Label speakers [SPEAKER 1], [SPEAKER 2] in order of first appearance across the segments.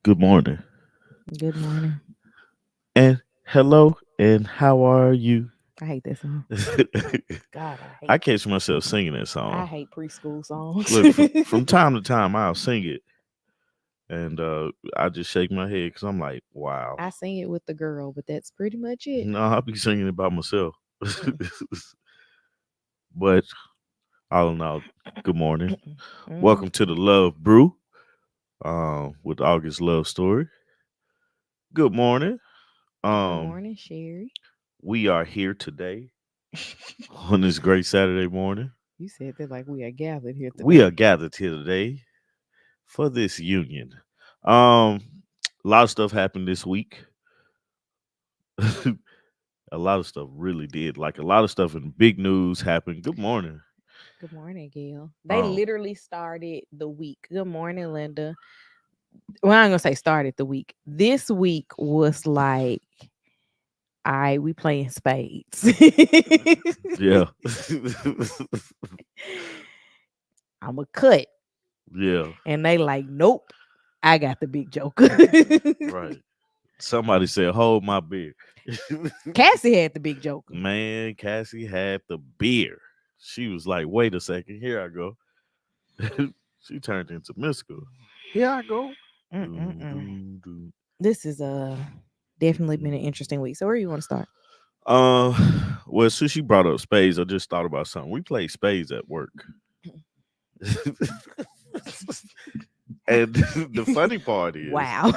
[SPEAKER 1] Good morning.
[SPEAKER 2] Good morning.
[SPEAKER 1] And hello, and how are you?
[SPEAKER 2] I hate that song. God,
[SPEAKER 1] I catch myself singing that
[SPEAKER 2] I
[SPEAKER 1] song.
[SPEAKER 2] hate preschool songs.
[SPEAKER 1] Look, from time to time, I'll sing it, and I just shake my head because I'm like, wow.
[SPEAKER 2] I sing it with the girl, but that's pretty much it.
[SPEAKER 1] No, I'll be singing it by myself.
[SPEAKER 2] Mm,
[SPEAKER 1] But all in all, good morning.
[SPEAKER 2] mm.
[SPEAKER 1] Welcome to the Love Brew with August Love Story. Good morning.
[SPEAKER 2] Good
[SPEAKER 1] Um,
[SPEAKER 2] morning, Sherry.
[SPEAKER 1] we are here today on this great Saturday morning.
[SPEAKER 2] You said that like we are gathered here
[SPEAKER 1] We
[SPEAKER 2] today.
[SPEAKER 1] are gathered here today for this union. Um, a lot of stuff happened this week. A lot of stuff really did. Like a lot of stuff in big news happened. Good morning.
[SPEAKER 2] Good morning, Gail. They
[SPEAKER 1] Um,
[SPEAKER 2] literally started the week. Good morning, Linda. Well, I'm gonna say started the week. This week was like, we playing spades.
[SPEAKER 1] yeah,
[SPEAKER 2] I'm a cut.
[SPEAKER 1] yeah,
[SPEAKER 2] And they like, nope, I got the big joker.
[SPEAKER 1] right. Somebody said, "Hold my beer."
[SPEAKER 2] Cassie had the big joker.
[SPEAKER 1] Man, Cassie had the beer. She was like, "Wait a second, here I go." She turned into Mystical. Here I go. Doom,
[SPEAKER 2] Mm-mm-mm.
[SPEAKER 1] doom, doom.
[SPEAKER 2] This is definitely been an interesting week. So where you want to start?
[SPEAKER 1] Uh, well, since she brought up spades, I just thought about something. We play spades at work, and the funny part is,
[SPEAKER 2] Wow.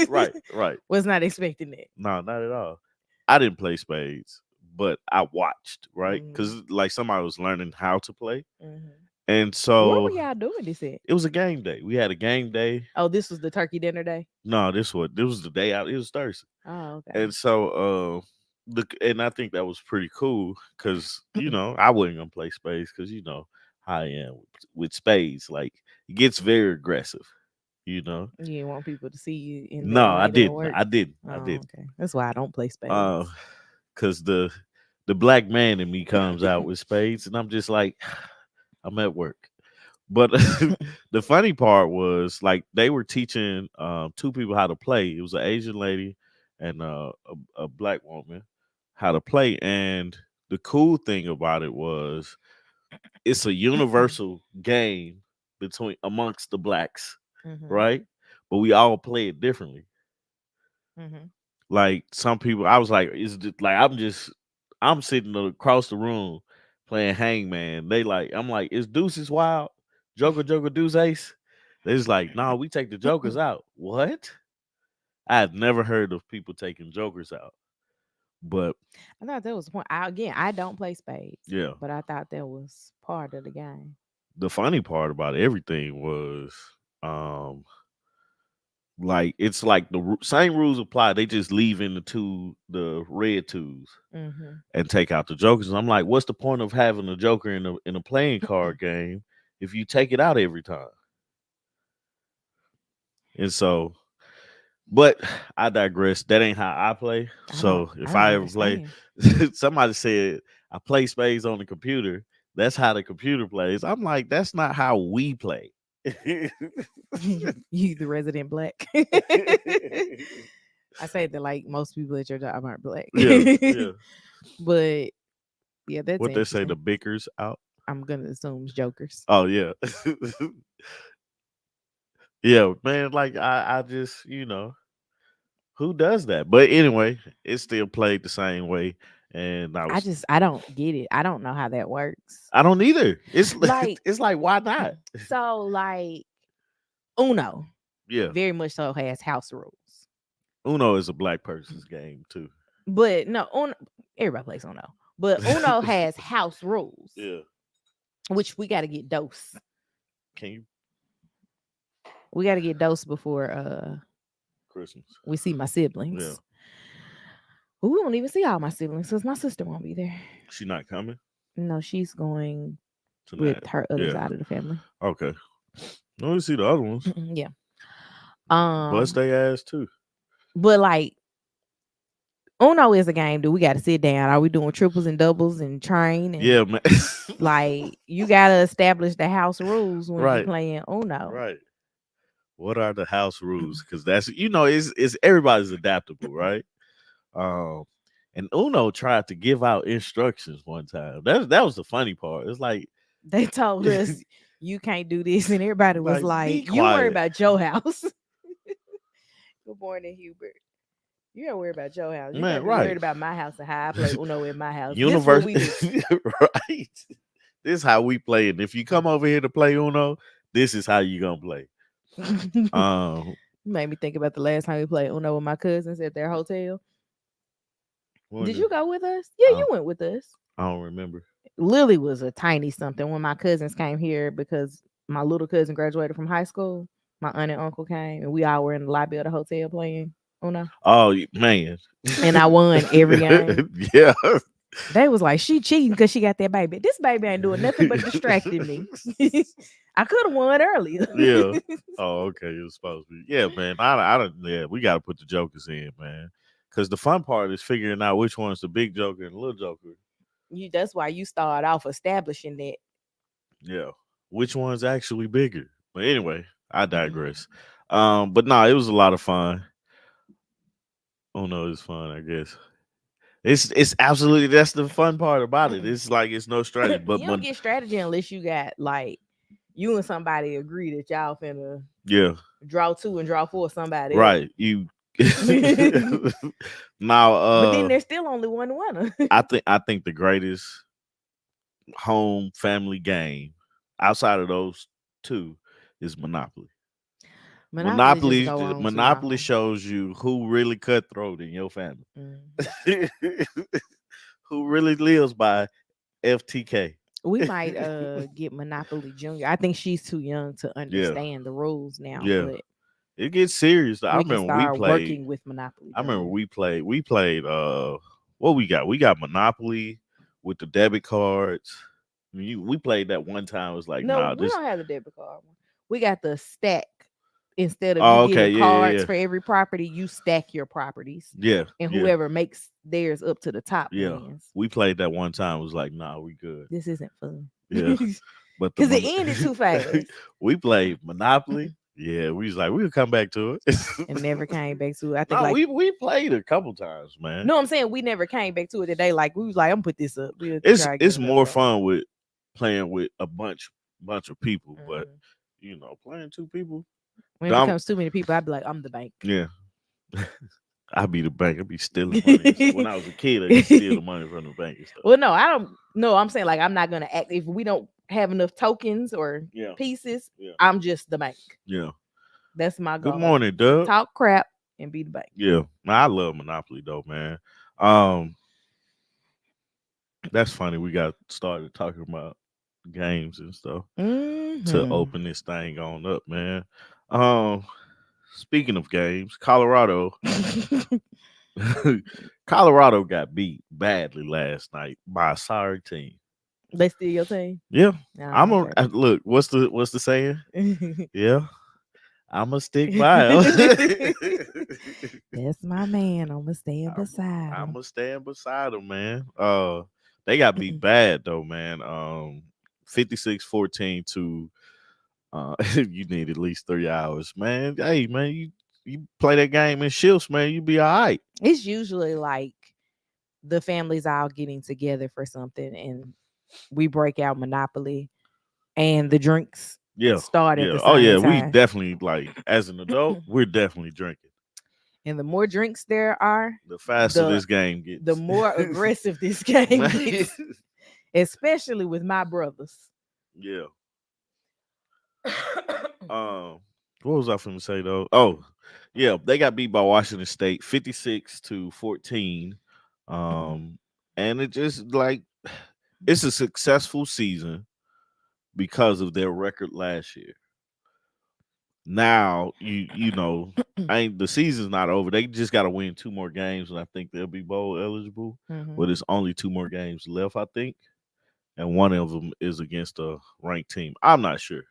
[SPEAKER 1] right, right.
[SPEAKER 2] Was not expecting that.
[SPEAKER 1] No, not at all. I didn't play spades, but I watched, right?
[SPEAKER 2] Mm-hmm.
[SPEAKER 1] Because like somebody was learning how to play,
[SPEAKER 2] Mm-hmm.
[SPEAKER 1] and
[SPEAKER 2] Where were
[SPEAKER 1] so
[SPEAKER 2] y'all doing this at?
[SPEAKER 1] it was a game day. We had a game day.
[SPEAKER 2] Oh, this was the turkey dinner day.
[SPEAKER 1] No, this was the day out. It was Thursday,
[SPEAKER 2] Oh, okay.
[SPEAKER 1] and so and I think that was pretty cool because I wasn't gonna play spades because how I am with spades. Like it gets very aggressive. You know.
[SPEAKER 2] You didn't want people to see you in
[SPEAKER 1] No,
[SPEAKER 2] that
[SPEAKER 1] I
[SPEAKER 2] light at
[SPEAKER 1] didn't.
[SPEAKER 2] work.
[SPEAKER 1] I didn't. I
[SPEAKER 2] Oh,
[SPEAKER 1] didn't.
[SPEAKER 2] okay. That's why I don't play
[SPEAKER 1] Uh,
[SPEAKER 2] spades.
[SPEAKER 1] because the black man in me comes out with spades, and I'm just like, I'm at work. But the funny part was like they were teaching two people how to play. It was an Asian lady and a black woman how to play. And the cool thing about it was it's a universal game between amongst the blacks,
[SPEAKER 2] Mm-hmm.
[SPEAKER 1] right? But we all play it differently.
[SPEAKER 2] Mm-hmm.
[SPEAKER 1] Like some people, I was like, it's just like I'm sitting across the room playing hangman. They like, I'm like, is deuces wild? Joker, Joker, deuce ace. They just like, no, we take the jokers out. What? I had never heard of people taking jokers out. But
[SPEAKER 2] I thought that was the point. I don't play spades,
[SPEAKER 1] yeah,
[SPEAKER 2] but I thought that was part of the game.
[SPEAKER 1] the funny part about everything was, um, like it's like the same rules apply. They just leave in the red twos
[SPEAKER 2] Mm-hmm.
[SPEAKER 1] and take out the jokers. And I'm like, what's the point of having a joker in a playing card game if you take it out every time? And so, but I digress. That ain't how I play. So
[SPEAKER 2] I
[SPEAKER 1] if
[SPEAKER 2] don't
[SPEAKER 1] I ever play,
[SPEAKER 2] understand.
[SPEAKER 1] somebody said I play spades on the computer. That's how the computer plays. I'm like, that's not how we play.
[SPEAKER 2] You the resident black. I say that like most people at your job aren't black.
[SPEAKER 1] Yeah, yeah.
[SPEAKER 2] But yeah, that's
[SPEAKER 1] What they say,
[SPEAKER 2] interesting.
[SPEAKER 1] the bickers out.
[SPEAKER 2] I'm gonna assume it's jokers.
[SPEAKER 1] Oh yeah, yeah, man. Like I just who does that? But anyway, it still played the same way, and
[SPEAKER 2] I don't get it. I don't know how that works.
[SPEAKER 1] I don't either. It's
[SPEAKER 2] Like
[SPEAKER 1] it's like why not?
[SPEAKER 2] so like Uno
[SPEAKER 1] Yeah,
[SPEAKER 2] very much so has house rules.
[SPEAKER 1] Uno is a black person's game too.
[SPEAKER 2] But no, Uno, everybody plays Uno. But Uno has house rules,
[SPEAKER 1] Yeah,
[SPEAKER 2] which we got to get dose.
[SPEAKER 1] can you
[SPEAKER 2] We got to get dose before
[SPEAKER 1] Christmas?
[SPEAKER 2] we see my
[SPEAKER 1] Yeah,
[SPEAKER 2] siblings. We won't even see all my siblings because my sister won't be there.
[SPEAKER 1] she not coming
[SPEAKER 2] No, she's going with
[SPEAKER 1] tonight.
[SPEAKER 2] her other
[SPEAKER 1] Yeah,
[SPEAKER 2] side of the family.
[SPEAKER 1] okay. No, we see the other ones.
[SPEAKER 2] Yeah.
[SPEAKER 1] Bust
[SPEAKER 2] Um,
[SPEAKER 1] they ass too.
[SPEAKER 2] but like Uno is a game that we got to sit down. Are we doing triples and doubles and train and
[SPEAKER 1] Yeah, man.
[SPEAKER 2] like you got to establish the house rules when you
[SPEAKER 1] Right,
[SPEAKER 2] playing Uno.
[SPEAKER 1] right. What are the house rules? Because that's it's everybody's adaptable, right? Um, and Uno tried to give out instructions one time. That was the funny part. It's like
[SPEAKER 2] They told us you can't do this, and everybody was
[SPEAKER 1] like
[SPEAKER 2] like,
[SPEAKER 1] be
[SPEAKER 2] "You worry
[SPEAKER 1] quiet,
[SPEAKER 2] about your house." Good morning, Hubert. You don't worry about your house. You
[SPEAKER 1] man.
[SPEAKER 2] better be worried
[SPEAKER 1] Right?
[SPEAKER 2] about my house and how I play Uno in my house. This what
[SPEAKER 1] Universe,
[SPEAKER 2] we do.
[SPEAKER 1] right? This is how we play. And if you come over here to play Uno, this is how you gonna play. Um,
[SPEAKER 2] Made me think about the last time we played Uno with my cousins at their hotel. Did
[SPEAKER 1] wonder,
[SPEAKER 2] you go with us? Yeah,
[SPEAKER 1] I,
[SPEAKER 2] you went with us.
[SPEAKER 1] I don't remember.
[SPEAKER 2] Lily was a tiny something when my cousins came here because my little cousin graduated from high school. My aunt and uncle came, and we all were in the lobby of the hotel playing Uno.
[SPEAKER 1] Oh man,
[SPEAKER 2] And I won every game.
[SPEAKER 1] yeah,
[SPEAKER 2] They was like, she cheating because she got that baby. This baby ain't doing nothing but distracting me. I could have won earlier.
[SPEAKER 1] yeah. Oh, okay. It was supposed to be. Yeah, man. I don't. Yeah, we got to put the jokers in, man. Because the fun part is figuring out which one's the big joker and the little joker.
[SPEAKER 2] That's why you start off establishing that.
[SPEAKER 1] Yeah, which one's actually bigger. But anyway, I digress. But no, it was a lot of fun. Oh no, it's fun. I guess it's absolutely that's the fun part about it. It's like it's no strategy, but
[SPEAKER 2] You don't get strategy unless you got like you and somebody agree that y'all finna
[SPEAKER 1] yeah,
[SPEAKER 2] draw two and draw four somebody else.
[SPEAKER 1] right. You now,
[SPEAKER 2] But then there's still only one winner.
[SPEAKER 1] I think the greatest home family game outside of those two is Monopoly.
[SPEAKER 2] Monopoly just go on too
[SPEAKER 1] Monopoly
[SPEAKER 2] long.
[SPEAKER 1] shows you who really cutthroat in your family.
[SPEAKER 2] Mhm.
[SPEAKER 1] Who really lives by FTK.
[SPEAKER 2] We might get Monopoly Junior. I think she's too young to
[SPEAKER 1] Yeah,
[SPEAKER 2] understand the rules now,
[SPEAKER 1] yeah.
[SPEAKER 2] but
[SPEAKER 1] It gets serious.
[SPEAKER 2] we can start working with Monopoly
[SPEAKER 1] I remember
[SPEAKER 2] Junior.
[SPEAKER 1] we played what we got? We got Monopoly with the debit cards. We played that one time. It was like,
[SPEAKER 2] No,
[SPEAKER 1] nah,
[SPEAKER 2] we
[SPEAKER 1] this
[SPEAKER 2] don't have the debit card one. We got the stack. Instead of you
[SPEAKER 1] oh okay,
[SPEAKER 2] getting
[SPEAKER 1] yeah, yeah,
[SPEAKER 2] cards
[SPEAKER 1] yeah.
[SPEAKER 2] for every property, you stack your properties,
[SPEAKER 1] Yeah,
[SPEAKER 2] and
[SPEAKER 1] yeah,
[SPEAKER 2] whoever makes theirs up to the top
[SPEAKER 1] yeah.
[SPEAKER 2] wins.
[SPEAKER 1] We played that one time. It was like, nah, we good.
[SPEAKER 2] This isn't fun
[SPEAKER 1] Yeah.
[SPEAKER 2] because
[SPEAKER 1] But
[SPEAKER 2] it ended too fast
[SPEAKER 1] we played Monopoly. Yeah, we was like, we'll come back to it.
[SPEAKER 2] and never came back to it. I think
[SPEAKER 1] No,
[SPEAKER 2] like
[SPEAKER 1] we played a couple times, man.
[SPEAKER 2] no, I'm saying we never came back to it today. Like we was like, I'm gonna put this up. We'll
[SPEAKER 1] It's
[SPEAKER 2] try to get
[SPEAKER 1] it's
[SPEAKER 2] another
[SPEAKER 1] more
[SPEAKER 2] one.
[SPEAKER 1] fun with playing with a bunch of people, but
[SPEAKER 2] Mhm.
[SPEAKER 1] playing two people.
[SPEAKER 2] When it
[SPEAKER 1] Dumb,
[SPEAKER 2] becomes too many people, I'd be like, I'm the bank.
[SPEAKER 1] yeah. I be the bank. I be stealing money. When I was a kid, I used to steal the money from the bank and stuff.
[SPEAKER 2] Well, no, I don't. No, I'm saying like I'm not gonna act if we don't have enough tokens or
[SPEAKER 1] Yeah,
[SPEAKER 2] pieces.
[SPEAKER 1] yeah,
[SPEAKER 2] I'm just the bank.
[SPEAKER 1] yeah.
[SPEAKER 2] That's my
[SPEAKER 1] Good
[SPEAKER 2] goal.
[SPEAKER 1] morning, Doug.
[SPEAKER 2] Talk crap and be the bank.
[SPEAKER 1] Yeah, man, I love Monopoly though, man. Um, that's funny. We got started talking about games and stuff to
[SPEAKER 2] Mm-hmm.
[SPEAKER 1] open this thing on up, man. Um, speaking of games, Colorado, Colorado got beat badly last night by a sorry team.
[SPEAKER 2] They steal your team.
[SPEAKER 1] Yeah,
[SPEAKER 2] Ah, okay.
[SPEAKER 1] look. What's the saying? Yeah, I'm a stick by him.
[SPEAKER 2] That's my man. I'm gonna stand
[SPEAKER 1] I'm
[SPEAKER 2] beside
[SPEAKER 1] I'm
[SPEAKER 2] him.
[SPEAKER 1] gonna stand beside him, man. They got beat bad though, man. 56-14 to you need at least 3 hours, man. Hey, man, you play that game in shifts, man. You be all right.
[SPEAKER 2] It's usually like the families all getting together for something, and we break out Monopoly, and the drinks
[SPEAKER 1] Yeah,
[SPEAKER 2] start at
[SPEAKER 1] yeah.
[SPEAKER 2] the
[SPEAKER 1] Oh
[SPEAKER 2] same
[SPEAKER 1] yeah, we
[SPEAKER 2] time.
[SPEAKER 1] definitely like as an adult, we're definitely drinking.
[SPEAKER 2] And the more drinks there are,
[SPEAKER 1] The faster
[SPEAKER 2] the
[SPEAKER 1] this game
[SPEAKER 2] the
[SPEAKER 1] gets.
[SPEAKER 2] more aggressive this game
[SPEAKER 1] Man,
[SPEAKER 2] gets, especially with my brothers.
[SPEAKER 1] yeah. Um, what was I finna say though? Oh, yeah, they got beat by Washington State 56-14. Um, and it just like it's a successful season because of their record last year. Now ain't the season's not over. They just got to win two more games, and I think they'll be bowl eligible.
[SPEAKER 2] Mhm.
[SPEAKER 1] But it's only two more games left, I think, and one of them is against a ranked team. I'm not sure.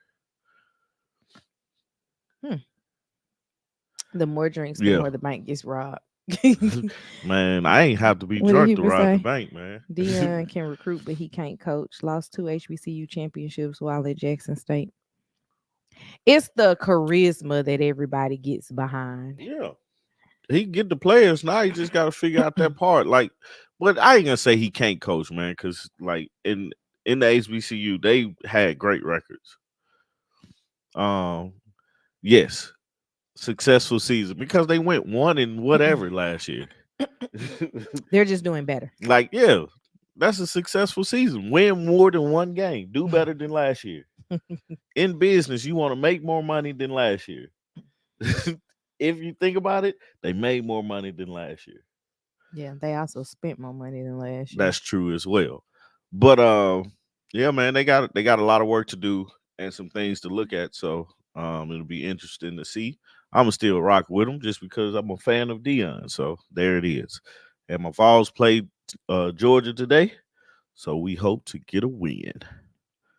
[SPEAKER 2] Hmm. The more drinks, the
[SPEAKER 1] Yeah,
[SPEAKER 2] more the bank gets robbed.
[SPEAKER 1] man, I ain't have to be
[SPEAKER 2] What did
[SPEAKER 1] drunk to
[SPEAKER 2] Hubert
[SPEAKER 1] rob the
[SPEAKER 2] say?
[SPEAKER 1] bank, man.
[SPEAKER 2] Dion can recruit, but he can't coach. Lost two HBCU championships while at Jackson State. It's the charisma that everybody gets behind.
[SPEAKER 1] Yeah. He can get the players now. He just got to figure out that part. Like, but I ain't gonna say he can't coach, man, because like in the HBCU, they had great records. Um, yes, successful season because they went one and whatever last year.
[SPEAKER 2] They're just doing better.
[SPEAKER 1] Like, yeah, that's a successful season. Win more than one game. Do better than last year. In business, you want to make more money than last year. If you think about it, they made more money than last year.
[SPEAKER 2] Yeah, they also spent more money than last year.
[SPEAKER 1] That's true as well. But yeah, man, they got a lot of work to do and some things to look at. So it'll be interesting to see. I'ma still rock with them just because I'm a fan of Dion. So there it is. And my Vols played Georgia today. So we hope to get a win.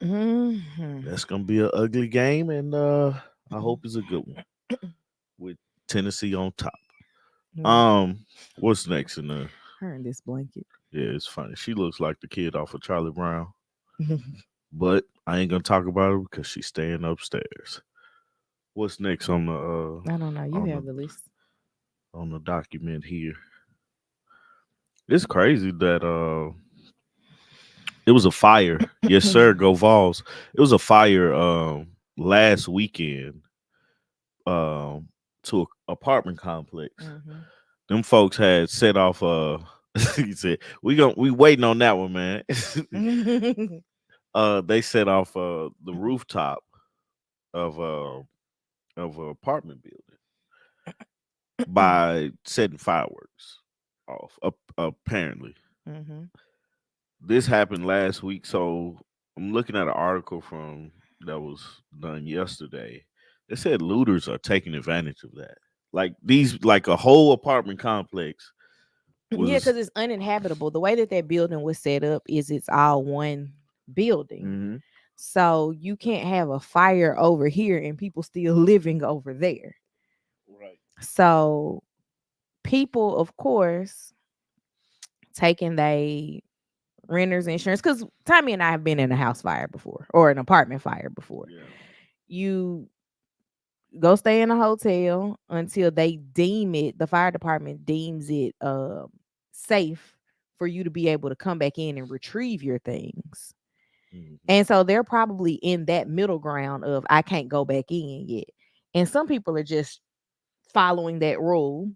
[SPEAKER 2] Mhm.
[SPEAKER 1] That's gonna be an ugly game, and I hope it's a good one with Tennessee on top.
[SPEAKER 2] Mm,
[SPEAKER 1] Um, what's next in the
[SPEAKER 2] her and this blanket.
[SPEAKER 1] yeah, it's funny. She looks like the kid off of Charlie Brown. But I ain't gonna talk about her because she's staying upstairs. What's next
[SPEAKER 2] I don't know. You
[SPEAKER 1] on
[SPEAKER 2] have
[SPEAKER 1] the
[SPEAKER 2] the list.
[SPEAKER 1] on the document here? It's crazy that it was a fire. Yes, sir, go Vols. It was a fire last weekend to a apartment complex.
[SPEAKER 2] Mhm.
[SPEAKER 1] Them folks had set off he said, we waiting on that one, man. They set off the rooftop of an apartment building by setting fireworks off. Apparently,
[SPEAKER 2] Mhm.
[SPEAKER 1] this happened last week. So I'm looking at an article from that was done yesterday. They said looters are taking advantage of that. Like these, like a whole apartment complex
[SPEAKER 2] Yeah,
[SPEAKER 1] was.
[SPEAKER 2] because it's uninhabitable. The way that that building was set up is it's all one building.
[SPEAKER 1] Mhm.
[SPEAKER 2] So you can't have a fire over here and people still living over there.
[SPEAKER 1] Right.
[SPEAKER 2] So people, of course, taking they renters insurance because Tommy and I have been in a house fire before or an apartment fire before.
[SPEAKER 1] Yeah.
[SPEAKER 2] You go stay in a hotel until they deem it, the fire department deems it safe for you to be able to come back in and retrieve your things.
[SPEAKER 1] Mhm.
[SPEAKER 2] And so they're probably in that middle ground of I can't go back in yet. And some people are just following that rule.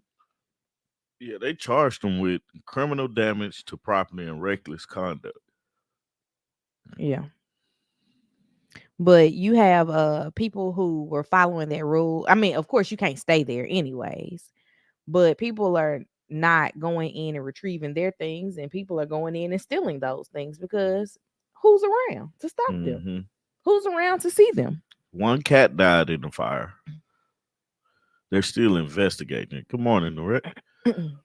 [SPEAKER 1] Yeah, they charged them with criminal damage to property and reckless conduct.
[SPEAKER 2] Yeah. But you have people who were following that rule. I mean, of course you can't stay there anyways. But people are not going in and retrieving their things and people are going in and stealing those things because who's around to stop them?
[SPEAKER 1] Hmm.
[SPEAKER 2] Who's around to see them?
[SPEAKER 1] One cat died in the fire. They're still investigating it. Good morning, Norette.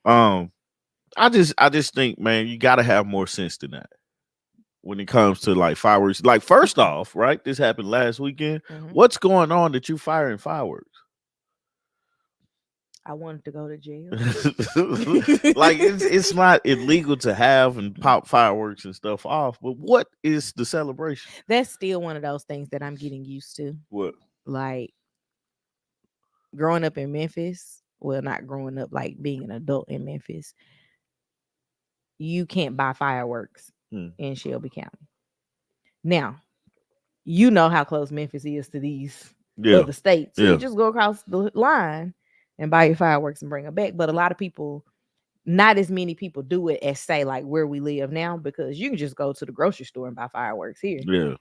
[SPEAKER 1] Um, I just think, man, you gotta have more sense than that when it comes to like fireworks. Like, first off, right? This happened last weekend.
[SPEAKER 2] Mhm.
[SPEAKER 1] What's going on that you firing fireworks?
[SPEAKER 2] I wanted to go to jail.
[SPEAKER 1] Like it's not illegal to have and pop fireworks and stuff off, but what is the celebration?
[SPEAKER 2] That's still one of those things that I'm getting used to.
[SPEAKER 1] What?
[SPEAKER 2] Like growing up in Memphis, well, not growing up, like being an adult in Memphis, you can't buy fireworks
[SPEAKER 1] Hmm.
[SPEAKER 2] in Shelby County. Now, you know how close Memphis is to these
[SPEAKER 1] Yeah,
[SPEAKER 2] other states. So you
[SPEAKER 1] yeah.
[SPEAKER 2] just go across the line and buy your fireworks and bring them back. But a lot of people, not as many people do it as say like where we live now because you can just go to the grocery store and buy fireworks here.
[SPEAKER 1] Yeah.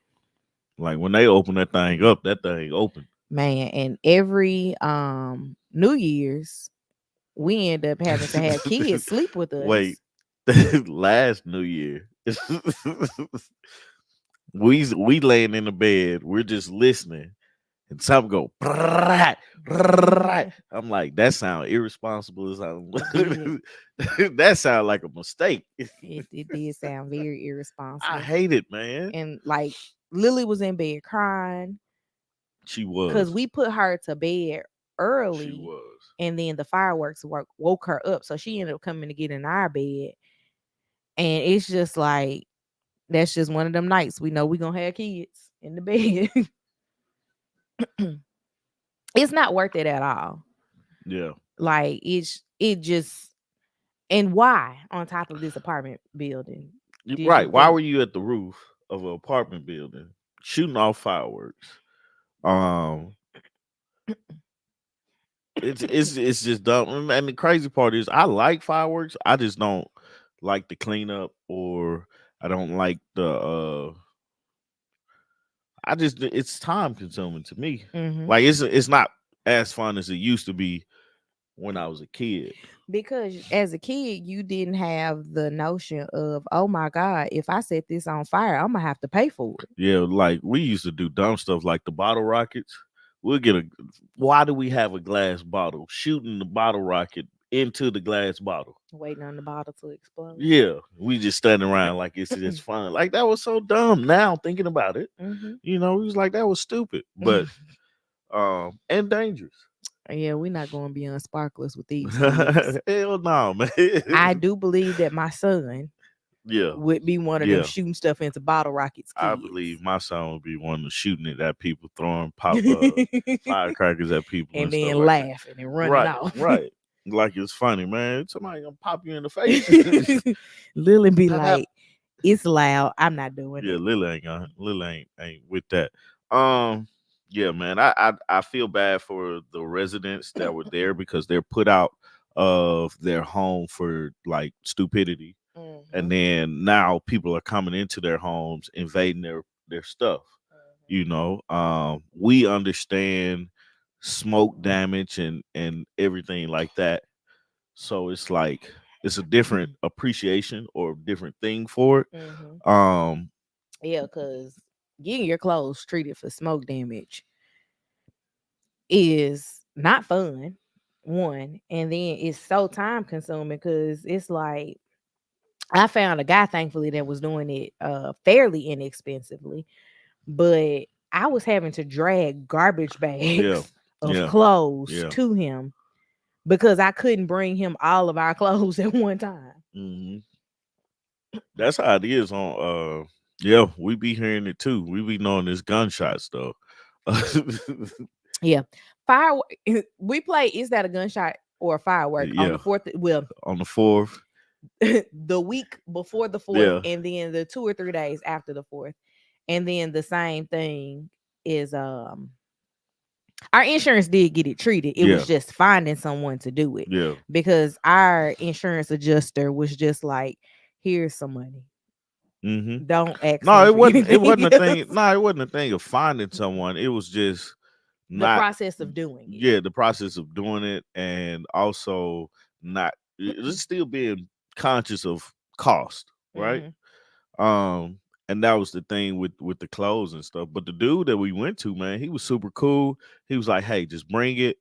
[SPEAKER 1] Like when they open that thing up, that thing open.
[SPEAKER 2] Man, and every New Year's we end up having to have kids sleep with
[SPEAKER 1] Wait,
[SPEAKER 2] us.
[SPEAKER 1] last New Year, we laying in the bed, we're just listening, and something go. "Brrrrat, brrrrat." I'm like, that sound irresponsible as
[SPEAKER 2] It did.
[SPEAKER 1] that sound like a mistake.
[SPEAKER 2] It did sound very
[SPEAKER 1] I
[SPEAKER 2] irresponsible.
[SPEAKER 1] hate it, man.
[SPEAKER 2] And like Lily was in bed crying
[SPEAKER 1] She
[SPEAKER 2] because
[SPEAKER 1] was.
[SPEAKER 2] we put her to bed
[SPEAKER 1] She
[SPEAKER 2] early
[SPEAKER 1] was.
[SPEAKER 2] and then the fireworks woke her up. So she ended up coming to get in our bed. And it's just like, that's just one of them nights we know we gonna have kids in the bed. It's not worth it at all.
[SPEAKER 1] Yeah.
[SPEAKER 2] Like it just, and why on top of this apartment building did you
[SPEAKER 1] Right. Why
[SPEAKER 2] put?
[SPEAKER 1] were you at the roof of an apartment building shooting off fireworks? Um, it's just dumb. And the crazy part is, I like fireworks. I just don't like the cleanup, or I don't like the. I just it's time consuming to me.
[SPEAKER 2] Hmm.
[SPEAKER 1] Like it's not as fun as it used to be when I was a kid.
[SPEAKER 2] Because as a kid, you didn't have the notion of, oh my God, if I set this on fire, I'm gonna have to pay for it.
[SPEAKER 1] Yeah, like we used to do dumb stuff like the bottle rockets. We'll get a. Why do we have a glass bottle? Shooting the bottle rocket into the glass bottle.
[SPEAKER 2] Waiting on the bottle to explode.
[SPEAKER 1] Yeah, we just standing around like it's just fun. Like that was so dumb. Now thinking about it,
[SPEAKER 2] Hmm.
[SPEAKER 1] we was like that was stupid, but and dangerous.
[SPEAKER 2] Yeah, we're not going beyond sparklers with these kids.
[SPEAKER 1] Hell no, man.
[SPEAKER 2] I do believe that my son
[SPEAKER 1] Yeah,
[SPEAKER 2] would be one of them
[SPEAKER 1] yeah.
[SPEAKER 2] shooting stuff into bottle rockets
[SPEAKER 1] I
[SPEAKER 2] kids.
[SPEAKER 1] believe my son would be one of shooting it at people, throwing pop firecrackers at people
[SPEAKER 2] And
[SPEAKER 1] and stuff
[SPEAKER 2] then
[SPEAKER 1] like that.
[SPEAKER 2] laughing and running
[SPEAKER 1] Right,
[SPEAKER 2] off.
[SPEAKER 1] right. Like it's funny, man. Somebody gonna pop you in the face.
[SPEAKER 2] Lily be
[SPEAKER 1] Pop, pop.
[SPEAKER 2] like, it's loud. I'm not doing
[SPEAKER 1] Yeah,
[SPEAKER 2] it.
[SPEAKER 1] Lily ain't with that. Um, yeah, man. I feel bad for the residents that were there because they're put out of their home for like stupidity, and
[SPEAKER 2] Hmm.
[SPEAKER 1] then now people are coming into their homes, invading their stuff. We understand smoke damage and everything like that, so it's like it's a different appreciation or different thing for
[SPEAKER 2] Hmm.
[SPEAKER 1] it.
[SPEAKER 2] Yeah, because getting your clothes treated for smoke damage is not fun. One, and then it's so time consuming because it's like I found a guy, thankfully, that was doing it fairly inexpensively, but I was having to drag garbage
[SPEAKER 1] Yeah,
[SPEAKER 2] bags of
[SPEAKER 1] yeah,
[SPEAKER 2] clothes
[SPEAKER 1] yeah.
[SPEAKER 2] to him because I couldn't bring him all of our clothes at one time.
[SPEAKER 1] hmm That's how it is on. Yeah, we be hearing it too. We be knowing this gunshot stuff.
[SPEAKER 2] Yeah. Fire we play Is That a Gunshot or a Firework on
[SPEAKER 1] Yeah,
[SPEAKER 2] the 4th, well,
[SPEAKER 1] on the fourth.
[SPEAKER 2] the week before the 4th
[SPEAKER 1] Yeah,
[SPEAKER 2] and then the 2 or 3 days after the 4th. And then the same thing is our insurance did get it treated. It was
[SPEAKER 1] yeah,
[SPEAKER 2] just finding someone to do it
[SPEAKER 1] yeah.
[SPEAKER 2] because our insurance adjuster was just like, here's some money.
[SPEAKER 1] hmm
[SPEAKER 2] Don't ask
[SPEAKER 1] No,
[SPEAKER 2] me
[SPEAKER 1] it
[SPEAKER 2] for
[SPEAKER 1] wasn't. It
[SPEAKER 2] anything
[SPEAKER 1] wasn't a thing.
[SPEAKER 2] else.
[SPEAKER 1] No, it wasn't a thing of finding someone. It was just
[SPEAKER 2] The
[SPEAKER 1] not.
[SPEAKER 2] process of doing it.
[SPEAKER 1] Yeah, the process of doing it, and also not. It's still being conscious of cost, right?
[SPEAKER 2] Hmm.
[SPEAKER 1] Um, and that was the thing with the clothes and stuff. But the dude that we went to, man, he was super cool. He was like, "Hey, just bring it.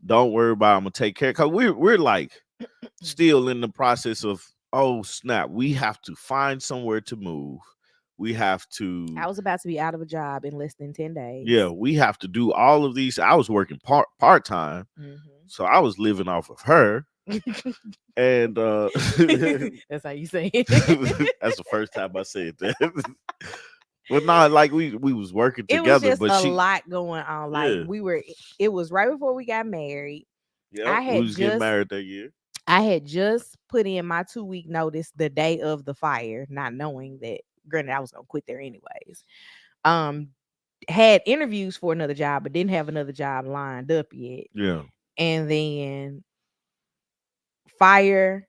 [SPEAKER 1] Don't worry about. It. I'm gonna take care." Cause we're like still in the process of, oh snap, we have to find somewhere to move. We have
[SPEAKER 2] I
[SPEAKER 1] to,
[SPEAKER 2] was about to be out of a job in less than 10
[SPEAKER 1] yeah,
[SPEAKER 2] days.
[SPEAKER 1] we have to do all of these. I was working part time,
[SPEAKER 2] Hmm.
[SPEAKER 1] so I was living off of her, and
[SPEAKER 2] That's how you say it.
[SPEAKER 1] that's the first time I said that. But not like we was working
[SPEAKER 2] It was
[SPEAKER 1] together,
[SPEAKER 2] just
[SPEAKER 1] but
[SPEAKER 2] a
[SPEAKER 1] she,
[SPEAKER 2] lot going on. Like
[SPEAKER 1] yeah,
[SPEAKER 2] it was right before we got married.
[SPEAKER 1] yeah,
[SPEAKER 2] I
[SPEAKER 1] we
[SPEAKER 2] had
[SPEAKER 1] was getting
[SPEAKER 2] just
[SPEAKER 1] married that year.
[SPEAKER 2] I had just put in my 2-week notice the day of the fire, not knowing that granted I was gonna quit there anyways. Um had interviews for another job, but didn't have another job lined up yet.
[SPEAKER 1] Yeah.
[SPEAKER 2] And then fire,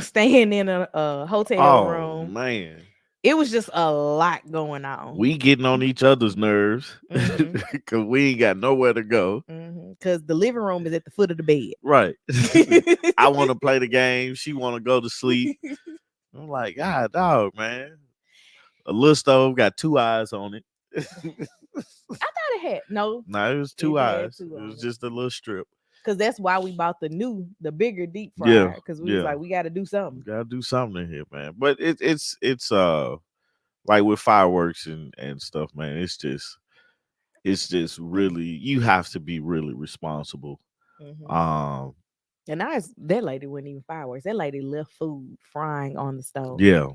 [SPEAKER 2] staying in a hotel
[SPEAKER 1] Oh
[SPEAKER 2] room.
[SPEAKER 1] man,
[SPEAKER 2] It was just a lot going on.
[SPEAKER 1] we getting on each other's nerves
[SPEAKER 2] Hmm.
[SPEAKER 1] because we ain't got nowhere to go.
[SPEAKER 2] Because the living room is at the foot of the bed.
[SPEAKER 1] Right. I want to play the game. She want to go to sleep. I'm like, God, dog, man. A little stove got two eyes on it.
[SPEAKER 2] I thought it had no,
[SPEAKER 1] No, it was
[SPEAKER 2] it
[SPEAKER 1] two
[SPEAKER 2] had
[SPEAKER 1] eyes.
[SPEAKER 2] two
[SPEAKER 1] It was
[SPEAKER 2] on it.
[SPEAKER 1] just a little strip.
[SPEAKER 2] Because that's why we bought the bigger deep
[SPEAKER 1] Yeah,
[SPEAKER 2] fryer. Because we was
[SPEAKER 1] yeah.
[SPEAKER 2] like, we got to do something.
[SPEAKER 1] Gotta do something in here, man. But it's like with fireworks and stuff, man. It's just really, you have to be really responsible.
[SPEAKER 2] Hmm.
[SPEAKER 1] Um,
[SPEAKER 2] And that lady wasn't even fireworks. That lady left food frying on the stove
[SPEAKER 1] yeah,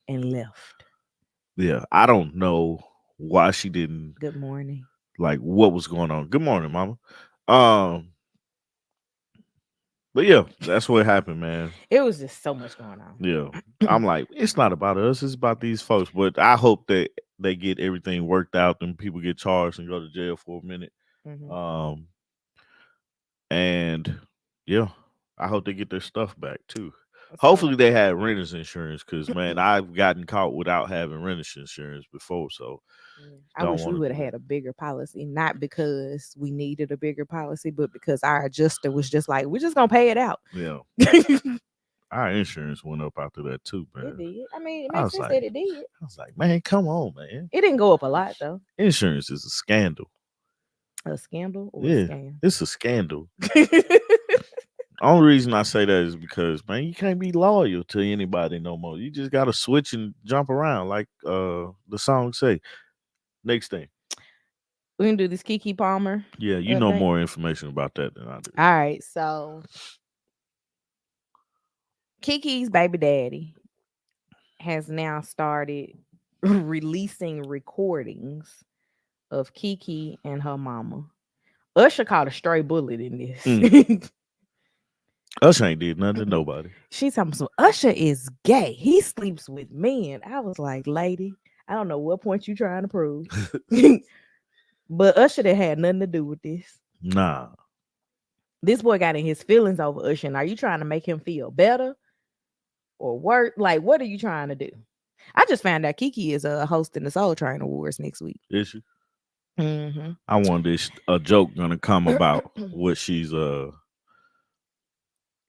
[SPEAKER 2] and left.
[SPEAKER 1] yeah. I don't know why she didn't,
[SPEAKER 2] Good morning.
[SPEAKER 1] like, what was going on. Good morning, mama. Um, but yeah, that's what happened, man.
[SPEAKER 2] It was just so much going
[SPEAKER 1] Yeah.
[SPEAKER 2] on.
[SPEAKER 1] I'm like, it's not about us, it's about these folks. But I hope that they get everything worked out and people get charged and go to jail for a minute.
[SPEAKER 2] Hmm.
[SPEAKER 1] Um, and yeah, I hope they get their stuff back too. Hopefully
[SPEAKER 2] So
[SPEAKER 1] they had renter's insurance because man, I've gotten caught without having renter's insurance before, so
[SPEAKER 2] yeah, I
[SPEAKER 1] don't
[SPEAKER 2] wish we
[SPEAKER 1] want to
[SPEAKER 2] would
[SPEAKER 1] do
[SPEAKER 2] have had a bigger policy, not because we needed a bigger policy, but because our adjuster was just like, we're just gonna pay it out.
[SPEAKER 1] that. Yeah,
[SPEAKER 2] It
[SPEAKER 1] our insurance went up after that too, man.
[SPEAKER 2] did. I mean, it
[SPEAKER 1] I
[SPEAKER 2] makes
[SPEAKER 1] was
[SPEAKER 2] sense
[SPEAKER 1] like,
[SPEAKER 2] that it did.
[SPEAKER 1] man, come on, man.
[SPEAKER 2] It didn't go up a lot though.
[SPEAKER 1] Insurance is a scandal.
[SPEAKER 2] A scandal or a
[SPEAKER 1] Yeah,
[SPEAKER 2] scam?
[SPEAKER 1] it's a scandal. Only reason I say that is because man, you can't be loyal to anybody no more. You just gotta switch and jump around, like the song say. Next thing.
[SPEAKER 2] We're gonna do this Kiki Palmer
[SPEAKER 1] Yeah, you know
[SPEAKER 2] update.
[SPEAKER 1] more information about that than I do.
[SPEAKER 2] All right, so Kiki's baby daddy has now started releasing recordings of Kiki and her mama. Usher caught a stray bullet in
[SPEAKER 1] Mm.
[SPEAKER 2] this.
[SPEAKER 1] Us ain't did nothing to nobody.
[SPEAKER 2] She's talking some Usher is gay. He sleeps with men. I was like, lady, I don't know what point you trying to prove. But Usher that had nothing to do with this.
[SPEAKER 1] Nah.
[SPEAKER 2] This boy got in his feelings over Usher. And are you trying to make him feel better or worse? Like, what are you trying to do? I just found out Kiki is hosting the Soul Train Awards next week.
[SPEAKER 1] Is she?
[SPEAKER 2] Mm-hmm.
[SPEAKER 1] I wonder is a joke gonna come about what she's
[SPEAKER 2] I
[SPEAKER 1] going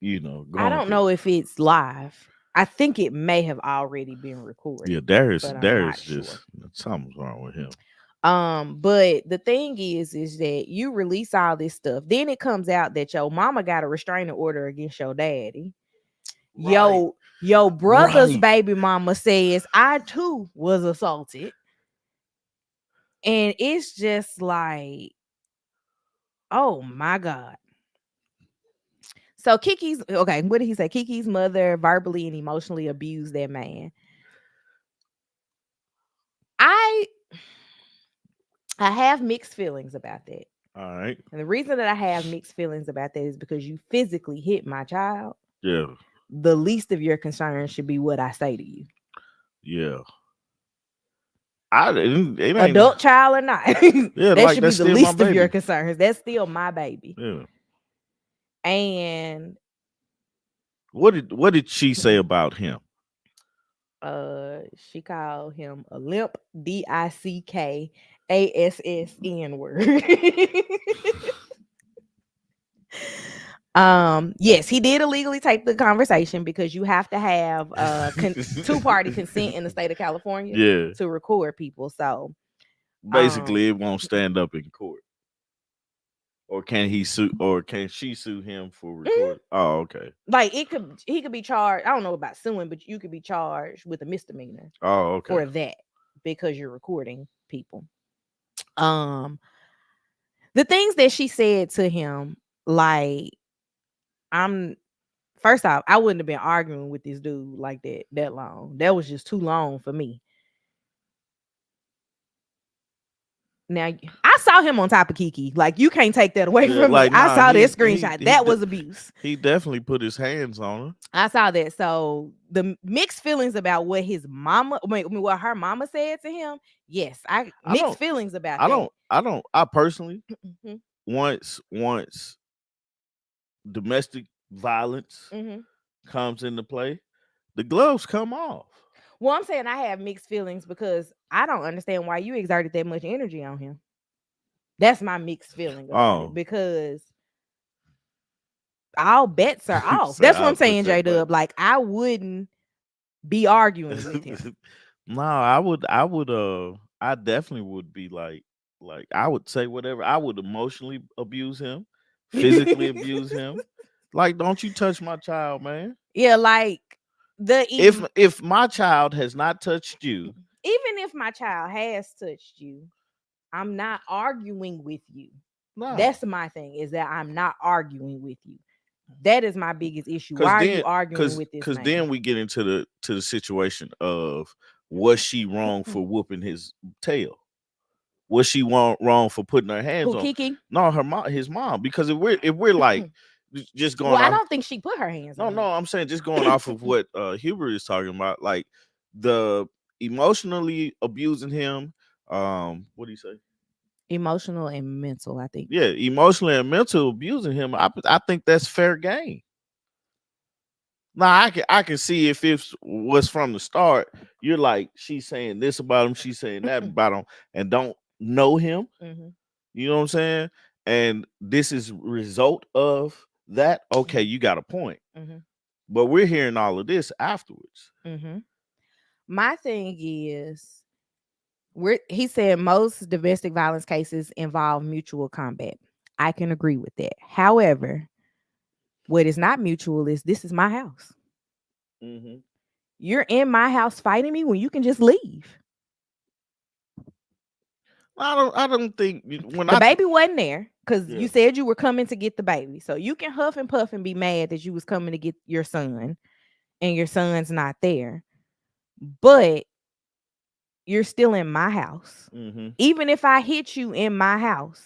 [SPEAKER 2] don't
[SPEAKER 1] through.
[SPEAKER 2] know if it's live. I think it may have already been
[SPEAKER 1] Yeah,
[SPEAKER 2] recorded,
[SPEAKER 1] Darius
[SPEAKER 2] but I'm
[SPEAKER 1] Darius
[SPEAKER 2] not
[SPEAKER 1] just
[SPEAKER 2] sure.
[SPEAKER 1] something's wrong with him.
[SPEAKER 2] But the thing is that you release all this stuff, then it comes out that your mama got a restraining order against your daddy.
[SPEAKER 1] Right.
[SPEAKER 2] Your brother's
[SPEAKER 1] Right.
[SPEAKER 2] baby mama says I too was assaulted, and it's just like, oh my god. So Kiki's okay. What did he say? Kiki's mother verbally and emotionally abused that man. I I have mixed feelings about that.
[SPEAKER 1] All right.
[SPEAKER 2] And the reason that I have mixed feelings about that is because you physically hit my child.
[SPEAKER 1] Yeah.
[SPEAKER 2] The least of your concerns should be what I say to you.
[SPEAKER 1] Yeah. It ain't
[SPEAKER 2] Adult child or not.
[SPEAKER 1] yeah,
[SPEAKER 2] That
[SPEAKER 1] like
[SPEAKER 2] should be
[SPEAKER 1] that's
[SPEAKER 2] the
[SPEAKER 1] still my
[SPEAKER 2] least of your
[SPEAKER 1] baby.
[SPEAKER 2] concerns. That's still my baby.
[SPEAKER 1] Yeah.
[SPEAKER 2] And
[SPEAKER 1] What did she say about him?
[SPEAKER 2] she called him a limp DICKASSN word. Yes, he did illegally tape the conversation because you have to have two-party consent in the state of California
[SPEAKER 1] Yeah.
[SPEAKER 2] to record people. So
[SPEAKER 1] Basically it won't stand up in court. Or can he sue or can she sue him for recording? Oh, okay.
[SPEAKER 2] like he could be charged. I don't know about suing, but you could be charged with a misdemeanor
[SPEAKER 1] Oh, okay.
[SPEAKER 2] for that because you're recording people. Um, the things that she said to him, like, I'm first off, I wouldn't have been arguing with this dude like that long. That was just too long for me. Now I saw him on top of Kiki. Like, you can't take that away
[SPEAKER 1] Yeah,
[SPEAKER 2] from me.
[SPEAKER 1] like
[SPEAKER 2] I
[SPEAKER 1] nah,
[SPEAKER 2] saw that
[SPEAKER 1] he
[SPEAKER 2] screenshot.
[SPEAKER 1] he
[SPEAKER 2] That
[SPEAKER 1] de-
[SPEAKER 2] was abuse.
[SPEAKER 1] he definitely put his hands on her.
[SPEAKER 2] I saw that. So the mixed feelings about what his mama, what her mama said to him. Yes, I
[SPEAKER 1] I
[SPEAKER 2] mixed
[SPEAKER 1] don't
[SPEAKER 2] feelings about
[SPEAKER 1] I
[SPEAKER 2] that.
[SPEAKER 1] don't I personally
[SPEAKER 2] Mhm,
[SPEAKER 1] once domestic violence
[SPEAKER 2] mhm.
[SPEAKER 1] comes into play, the gloves come off.
[SPEAKER 2] Well, I'm saying I have mixed feelings because I don't understand why you exerted that much energy on him. That's my mixed feeling about it
[SPEAKER 1] Oh,
[SPEAKER 2] because all bets are off.
[SPEAKER 1] say
[SPEAKER 2] That's what
[SPEAKER 1] I'll
[SPEAKER 2] I'm saying,
[SPEAKER 1] push
[SPEAKER 2] J
[SPEAKER 1] that button.
[SPEAKER 2] Dub. Like, I wouldn't be arguing with him.
[SPEAKER 1] No, I definitely would be like I would say whatever. I would emotionally abuse him, physically abuse him. Like, don't you touch my child, man.
[SPEAKER 2] Yeah, like
[SPEAKER 1] If my child has not touched you,
[SPEAKER 2] even if my child has touched you, I'm not arguing with you.
[SPEAKER 1] no.
[SPEAKER 2] That's my thing, is that I'm not arguing with you. That is my biggest issue. Why
[SPEAKER 1] Cause
[SPEAKER 2] are you
[SPEAKER 1] then
[SPEAKER 2] arguing
[SPEAKER 1] cause
[SPEAKER 2] with this
[SPEAKER 1] cause
[SPEAKER 2] man?
[SPEAKER 1] then we get into the situation of was she wrong for whooping his tail? was she wrong for putting her hands
[SPEAKER 2] Who,
[SPEAKER 1] on?
[SPEAKER 2] Kiki?
[SPEAKER 1] No, her mom, his mom. Because if we're like just
[SPEAKER 2] Well,
[SPEAKER 1] going
[SPEAKER 2] I
[SPEAKER 1] off,
[SPEAKER 2] don't think she put her hands
[SPEAKER 1] no,
[SPEAKER 2] on
[SPEAKER 1] no,
[SPEAKER 2] him.
[SPEAKER 1] I'm saying just going off of what Hubert is talking about, like the emotionally abusing him. What do you say?
[SPEAKER 2] Emotional and mental, I think.
[SPEAKER 1] Yeah, emotionally and mental abusing him. I think that's fair game. Now I can see if it was from the start. You're like she's saying this about him, she's saying that about him, and don't know him.
[SPEAKER 2] Mm-hmm.
[SPEAKER 1] You know what I'm saying? And this is result of that. Okay, you got a point.
[SPEAKER 2] Mm-hmm.
[SPEAKER 1] But we're hearing all of this afterwards.
[SPEAKER 2] Mm-hmm. My thing is, he said most domestic violence cases involve mutual combat. I can agree with that. However, what is not mutual is this is my house.
[SPEAKER 1] Hmm.
[SPEAKER 2] You're in my house fighting me when you can just leave.
[SPEAKER 1] I don't think when
[SPEAKER 2] The
[SPEAKER 1] I
[SPEAKER 2] baby wasn't there because
[SPEAKER 1] yeah.
[SPEAKER 2] you said you were coming to get the baby. So you can huff and puff and be mad that you was coming to get your son and your son's not there. But you're still in my house.
[SPEAKER 1] Hmm.
[SPEAKER 2] Even if I hit you in my house,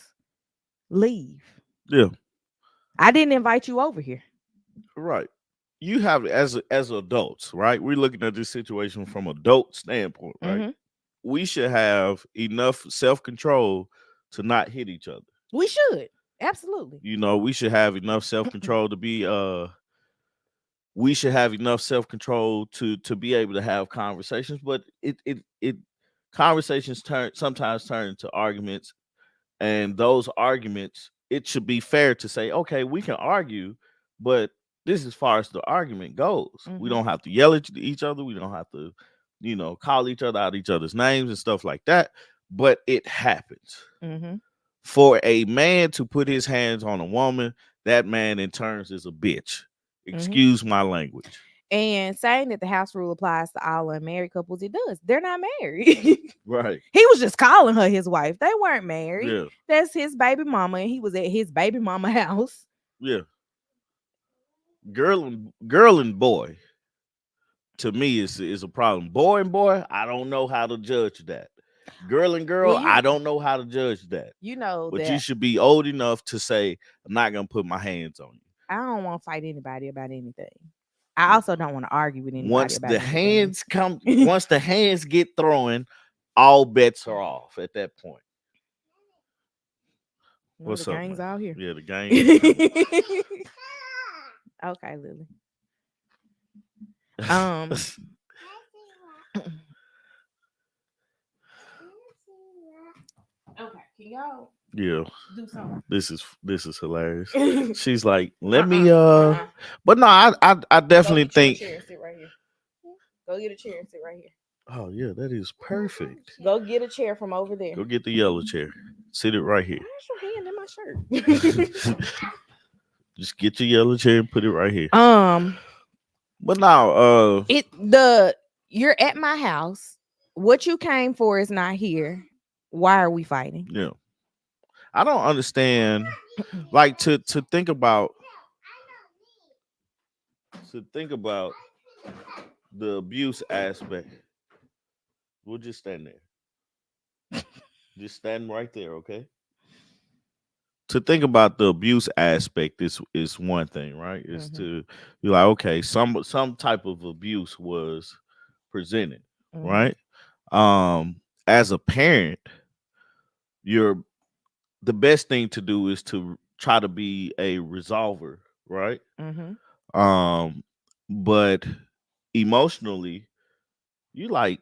[SPEAKER 2] leave.
[SPEAKER 1] Yeah,
[SPEAKER 2] I didn't invite you over here.
[SPEAKER 1] right. You have as adults, right? We're looking at this situation from adult standpoint, right?
[SPEAKER 2] Mm-hmm.
[SPEAKER 1] We should have enough self control to not hit each other.
[SPEAKER 2] We should. Absolutely.
[SPEAKER 1] We should have enough self control to be we should have enough self control to be able to have conversations, but it conversations sometimes turn into arguments, and those arguments, it should be fair to say, okay, we can argue, but this is as far as the argument goes. We
[SPEAKER 2] Mm-hmm.
[SPEAKER 1] don't have to yell at each other. We don't have to, call each other out each other's names and stuff like that. But it happens.
[SPEAKER 2] Mm-hmm.
[SPEAKER 1] For a man to put his hands on a woman, that man in turns is a bitch.
[SPEAKER 2] Mm-hmm.
[SPEAKER 1] Excuse my language.
[SPEAKER 2] And saying that the house rule applies to all unmarried couples, it does. They're not married.
[SPEAKER 1] Right.
[SPEAKER 2] He was just calling her his wife. They weren't married.
[SPEAKER 1] Yeah.
[SPEAKER 2] That's his baby mama, and he was at his baby mama house.
[SPEAKER 1] Yeah. Girl and boy to me is a problem. Boy and boy, I don't know how to judge that. Girl and
[SPEAKER 2] Well,
[SPEAKER 1] girl, I don't know how to judge that.
[SPEAKER 2] you know
[SPEAKER 1] But you
[SPEAKER 2] that
[SPEAKER 1] should be old enough to say, I'm not gonna put my hands on you.
[SPEAKER 2] I don't want to fight anybody about anything. I also don't want to argue with anybody
[SPEAKER 1] Once
[SPEAKER 2] about
[SPEAKER 1] the
[SPEAKER 2] anything.
[SPEAKER 1] hands come, once the hands get throwing, all bets are off at that point.
[SPEAKER 2] No, the
[SPEAKER 1] What's up,
[SPEAKER 2] gang's
[SPEAKER 1] man?
[SPEAKER 2] out here.
[SPEAKER 1] Yeah, the gang is
[SPEAKER 2] Okay, Lily.
[SPEAKER 1] coming.
[SPEAKER 2] Um, okay, can y'all
[SPEAKER 1] Yeah,
[SPEAKER 2] do something?
[SPEAKER 1] this is hilarious. She's like, let
[SPEAKER 2] Uh-uh,
[SPEAKER 1] me
[SPEAKER 2] uh-uh.
[SPEAKER 1] but no, I
[SPEAKER 2] Go
[SPEAKER 1] definitely
[SPEAKER 2] get you a
[SPEAKER 1] think
[SPEAKER 2] chair and sit right here. Go get a chair and sit right here.
[SPEAKER 1] oh yeah, that is perfect.
[SPEAKER 2] Go get a chair from over there.
[SPEAKER 1] Go get the yellow chair. Sit it right here.
[SPEAKER 2] Where's your hand in my shirt?
[SPEAKER 1] Just get your yellow chair and put it right here.
[SPEAKER 2] um,
[SPEAKER 1] But now,
[SPEAKER 2] you're at my house. What you came for is not here. Why are we fighting?
[SPEAKER 1] yeah, I don't understand. Like to think about the abuse aspect. We'll just stand there. Just stand right there, okay? To think about the abuse aspect is one thing, right? Is
[SPEAKER 2] Mhm.
[SPEAKER 1] to be like, okay, some type of abuse was presented,
[SPEAKER 2] Mhm.
[SPEAKER 1] right? As a parent, you're the best thing to do is to try to be a resolver, right?
[SPEAKER 2] Mhm.
[SPEAKER 1] Um, but emotionally, you like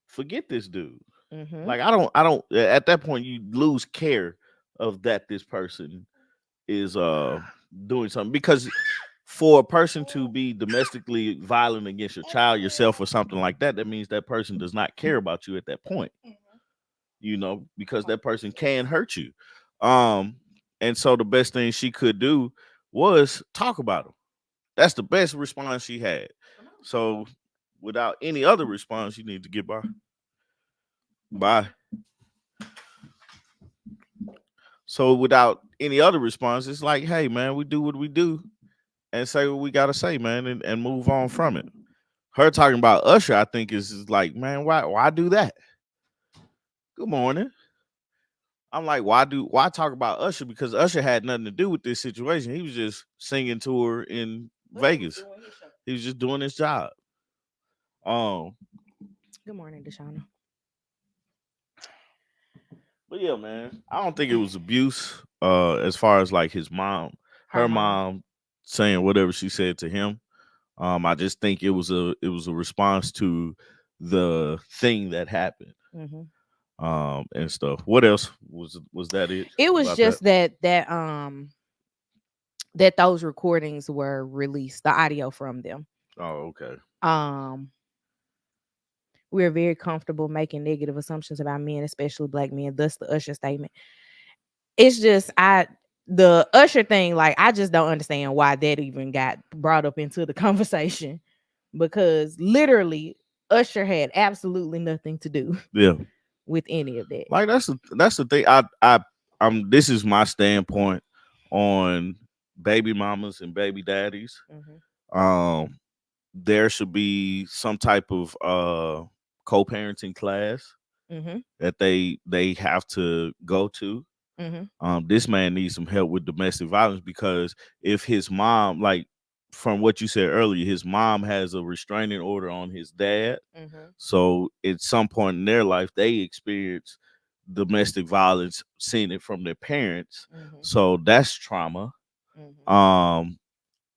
[SPEAKER 1] forget this dude.
[SPEAKER 2] Mhm.
[SPEAKER 1] Like I don't at that point you lose care of that this person is doing something because for a person to be domestically violent against your child, yourself, or something like that, that means that person does not care about you at that point, because that person can hurt you. Um, and so the best thing she could do was talk about him. That's the best response she had. So without any other response, you need to get by. Bye. So without any other response, it's like, hey man, we do what we do and say what we gotta say, man, and move on from it. Her talking about Usher, I think is like, man, why do that? good morning. I'm like, why talk about Usher? Because Usher had nothing to do with this situation. He was just singing to her in
[SPEAKER 2] But he was
[SPEAKER 1] Vegas.
[SPEAKER 2] doing his show.
[SPEAKER 1] He was just doing his job. Um,
[SPEAKER 2] Good morning, Deshauna.
[SPEAKER 1] but yeah, man, I don't think it was abuse. As far as like his mom,
[SPEAKER 2] Her
[SPEAKER 1] her
[SPEAKER 2] mom.
[SPEAKER 1] mom saying whatever she said to him. I just think it was a response to the thing that happened.
[SPEAKER 2] Hmm.
[SPEAKER 1] And stuff. What else was that it
[SPEAKER 2] It was
[SPEAKER 1] about that?
[SPEAKER 2] just that those recordings were released, the audio from them.
[SPEAKER 1] Oh, okay.
[SPEAKER 2] Um, we're very comfortable making negative assumptions about men, especially black men. Thus, the Usher statement. It's just the Usher thing. Like, I just don't understand why that even got brought up into the conversation, because literally Usher had absolutely nothing to do
[SPEAKER 1] Yeah.
[SPEAKER 2] with any of that.
[SPEAKER 1] Like that's the thing. I'm this is my standpoint on baby mamas and baby daddies.
[SPEAKER 2] Hmm.
[SPEAKER 1] Um there should be some type of co-parenting class
[SPEAKER 2] Hmm.
[SPEAKER 1] that they have to go to.
[SPEAKER 2] Hmm.
[SPEAKER 1] This man needs some help with domestic violence because if his mom, like from what you said earlier, his mom has a restraining order on his dad.
[SPEAKER 2] Hmm.
[SPEAKER 1] So at some point in their life, they experience domestic violence, seeing it from their parents.
[SPEAKER 2] Hmm.
[SPEAKER 1] So that's trauma.
[SPEAKER 2] Hmm.
[SPEAKER 1] Um,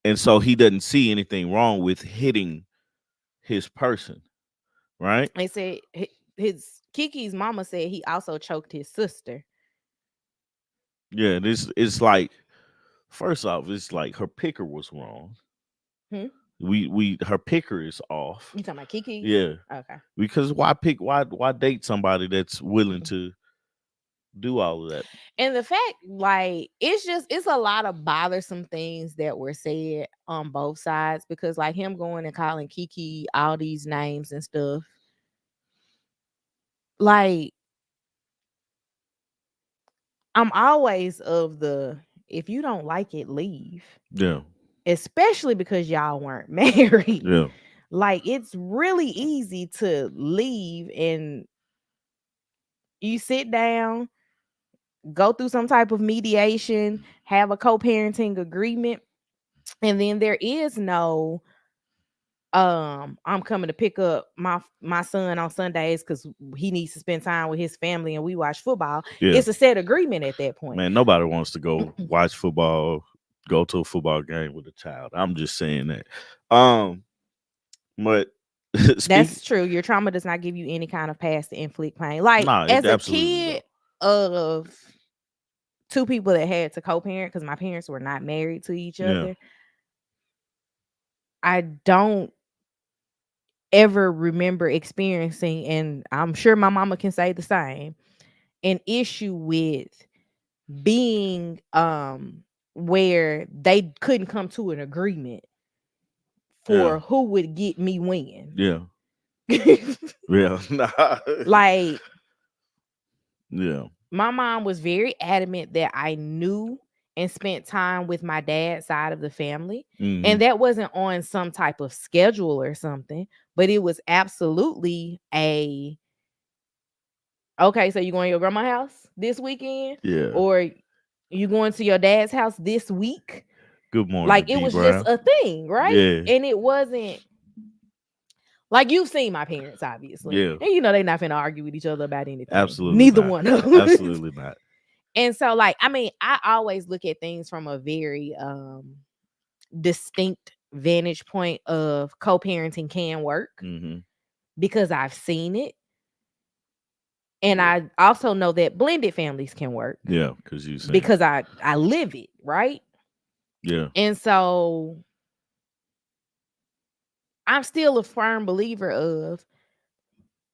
[SPEAKER 1] and so he doesn't see anything wrong with hitting his person, right?
[SPEAKER 2] They said his Kiki's mama said he also choked his sister.
[SPEAKER 1] Yeah, this it's like first off, it's like her picker was wrong.
[SPEAKER 2] Hmm?
[SPEAKER 1] We her picker is off.
[SPEAKER 2] You talking about Kiki's?
[SPEAKER 1] Yeah,
[SPEAKER 2] Okay.
[SPEAKER 1] because why date somebody that's willing to do all of that?
[SPEAKER 2] And the fact, like, it's a lot of bothersome things that were said on both sides, because like him going and calling Kiki all these names and stuff. Like, I'm always of the, if you don't like it, leave.
[SPEAKER 1] Yeah,
[SPEAKER 2] Especially because y'all weren't married.
[SPEAKER 1] yeah,
[SPEAKER 2] Like, it's really easy to leave and you sit down, go through some type of mediation, have a co-parenting agreement, and then there is no I'm coming to pick up my son on Sundays because he needs to spend time with his family and we watch football.
[SPEAKER 1] yeah.
[SPEAKER 2] It's a set agreement at that point.
[SPEAKER 1] Man, nobody wants to go watch football, go to a football game with a child. I'm just saying that. But speak,
[SPEAKER 2] That's true. Your trauma does not give you any kind of pass to inflict pain. Like,
[SPEAKER 1] nah, it
[SPEAKER 2] as a
[SPEAKER 1] absolutely
[SPEAKER 2] kid
[SPEAKER 1] don't.
[SPEAKER 2] of two people that had to co-parent, because my parents were not married to each
[SPEAKER 1] Yeah,
[SPEAKER 2] other, I don't ever remember experiencing, and I'm sure my mama can say the same, an issue with being where they couldn't come to an agreement
[SPEAKER 1] yeah,
[SPEAKER 2] for who would get me when.
[SPEAKER 1] yeah, yeah. Nah.
[SPEAKER 2] Like,
[SPEAKER 1] Yeah.
[SPEAKER 2] my mom was very adamant that I knew and spent time with my dad's side of the family.
[SPEAKER 1] Hmm.
[SPEAKER 2] And that wasn't on some type of schedule or something, but it was absolutely a, okay, so you going to your grandma's house this weekend?
[SPEAKER 1] Yeah.
[SPEAKER 2] Or you going to your dad's house this week?
[SPEAKER 1] Good morning,
[SPEAKER 2] Like, it
[SPEAKER 1] D
[SPEAKER 2] was just
[SPEAKER 1] Brown.
[SPEAKER 2] a thing, right?
[SPEAKER 1] Yeah.
[SPEAKER 2] And it wasn't like, you've seen my parents, obviously.
[SPEAKER 1] Yeah.
[SPEAKER 2] And you know they're not finna argue with each other about anything.
[SPEAKER 1] Absolutely
[SPEAKER 2] Neither
[SPEAKER 1] not.
[SPEAKER 2] one of them.
[SPEAKER 1] Absolutely not.
[SPEAKER 2] And so, like, I mean, I always look at things from a very distinct vantage point of co-parenting can work,
[SPEAKER 1] Hmm.
[SPEAKER 2] because I've seen it. And
[SPEAKER 1] Yeah.
[SPEAKER 2] I also know that blended families can work,
[SPEAKER 1] Yeah. Because you saying,
[SPEAKER 2] because I live it, right?
[SPEAKER 1] yeah.
[SPEAKER 2] And so I'm still a firm believer of,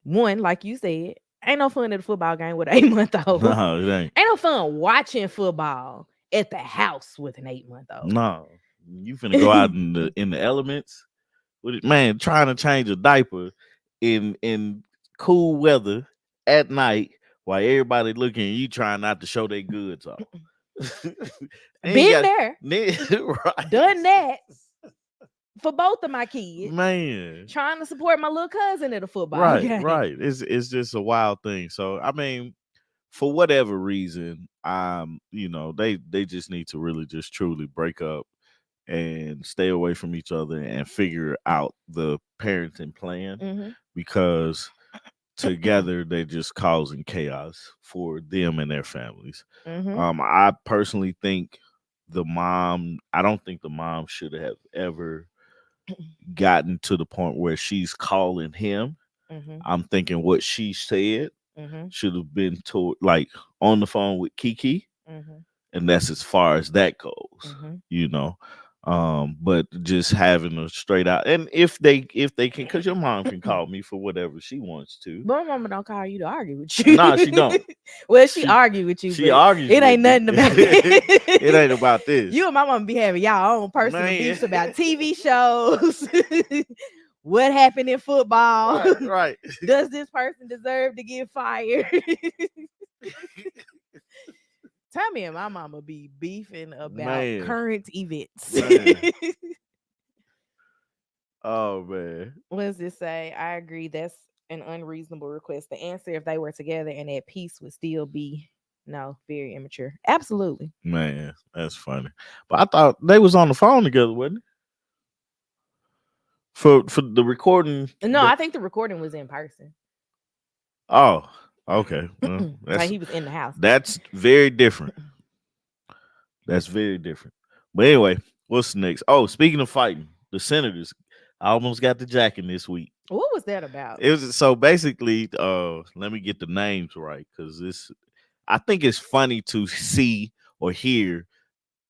[SPEAKER 2] one, like you said, ain't no fun at a football game with an 8-month old.
[SPEAKER 1] No, it ain't.
[SPEAKER 2] Ain't no fun watching football at the house with an 8-month old.
[SPEAKER 1] No. You finna go out in the elements with it, man, trying to change a diaper in cool weather at night while everybody looking, you trying not to show their goods off. And you
[SPEAKER 2] Been
[SPEAKER 1] got
[SPEAKER 2] there,
[SPEAKER 1] right.
[SPEAKER 2] done that. for both of my kids.
[SPEAKER 1] Man.
[SPEAKER 2] Trying to support my little cousin at a football
[SPEAKER 1] Right,
[SPEAKER 2] game.
[SPEAKER 1] right. It's just a wild thing. So I mean, for whatever reason, they just need to really just truly break up and stay away from each other and figure out the parenting plan,
[SPEAKER 2] Mm-hmm.
[SPEAKER 1] because together they're just causing chaos for them and their families.
[SPEAKER 2] Mm-hmm.
[SPEAKER 1] I personally think I don't think the mom should have ever gotten to the point where she's calling him.
[SPEAKER 2] Mm-hmm.
[SPEAKER 1] I'm thinking what she said
[SPEAKER 2] Mm-hmm.
[SPEAKER 1] should have been told, like, on the phone with Kiki,
[SPEAKER 2] Mm-hmm.
[SPEAKER 1] and that's as far as that goes,
[SPEAKER 2] Mm-hmm.
[SPEAKER 1] you know. But just having a straight out, and if they can, because your mom can call me for whatever she wants to.
[SPEAKER 2] But my mama don't call you to argue with you.
[SPEAKER 1] Nah, she don't.
[SPEAKER 2] Well, she
[SPEAKER 1] She
[SPEAKER 2] argue with you,
[SPEAKER 1] she
[SPEAKER 2] but
[SPEAKER 1] argues
[SPEAKER 2] it
[SPEAKER 1] with
[SPEAKER 2] ain't
[SPEAKER 1] me.
[SPEAKER 2] nothing about
[SPEAKER 1] It
[SPEAKER 2] that.
[SPEAKER 1] ain't about this,
[SPEAKER 2] You and my mama be having y'all own personal
[SPEAKER 1] man.
[SPEAKER 2] beefs about TV shows. What happened in football?
[SPEAKER 1] Right, right,
[SPEAKER 2] Does this person deserve to get fired? Tommy and my mama be beefing about
[SPEAKER 1] man,
[SPEAKER 2] current events.
[SPEAKER 1] man. Oh man,
[SPEAKER 2] What does it say? I agree. That's an unreasonable request. The answer, if they were together and at peace, would still be no, very immature. Absolutely.
[SPEAKER 1] man, that's funny. But I thought they was on the phone together, wasn't it? For the recording.
[SPEAKER 2] No, I think the recording was in person.
[SPEAKER 1] Oh, okay. Well,
[SPEAKER 2] Like he was in the house.
[SPEAKER 1] that's very different. That's very different. But anyway, what's next? Oh, speaking of fighting, the Senators. I almost got the jacking this week.
[SPEAKER 2] What was that about?
[SPEAKER 1] It was so basically. Let me get the names right, because this. I think it's funny to see or hear.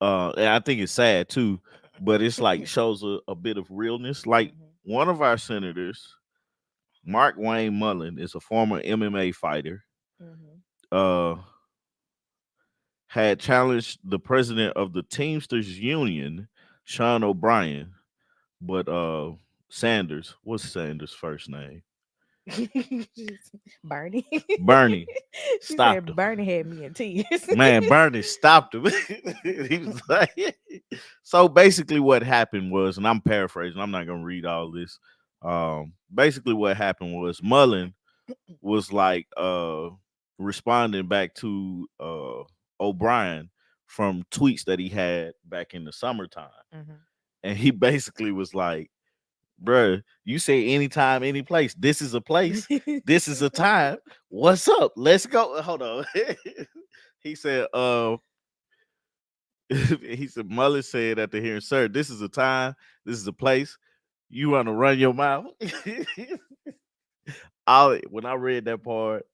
[SPEAKER 1] And I think it's sad too, but it's like shows a bit of realness. Like, one of our senators, Mark Wayne Mullen, is a former MMA fighter.
[SPEAKER 2] Mm-hmm.
[SPEAKER 1] Uh, had challenged the president of the Teamsters Union, Sean O'Brien, but Sanders, what's Sanders' first name?
[SPEAKER 2] Bernie.
[SPEAKER 1] Bernie
[SPEAKER 2] She
[SPEAKER 1] stopped
[SPEAKER 2] said
[SPEAKER 1] him.
[SPEAKER 2] Bernie had me in tears.
[SPEAKER 1] Man, Bernie stopped him. He was like, so basically what happened was, and I'm paraphrasing, I'm not gonna read all this. Basically what happened was Mullen was like responding back to O'Brien from tweets that he had back in the summertime.
[SPEAKER 2] Mhm.
[SPEAKER 1] And he basically was like, bruh, you say anytime, any place. This is a place. This is a time. What's up? Let's go. Hold on. He said, he said, Mullen said at the hearing, sir, this is a time, this is a place. You want to run your mouth? When I read that part,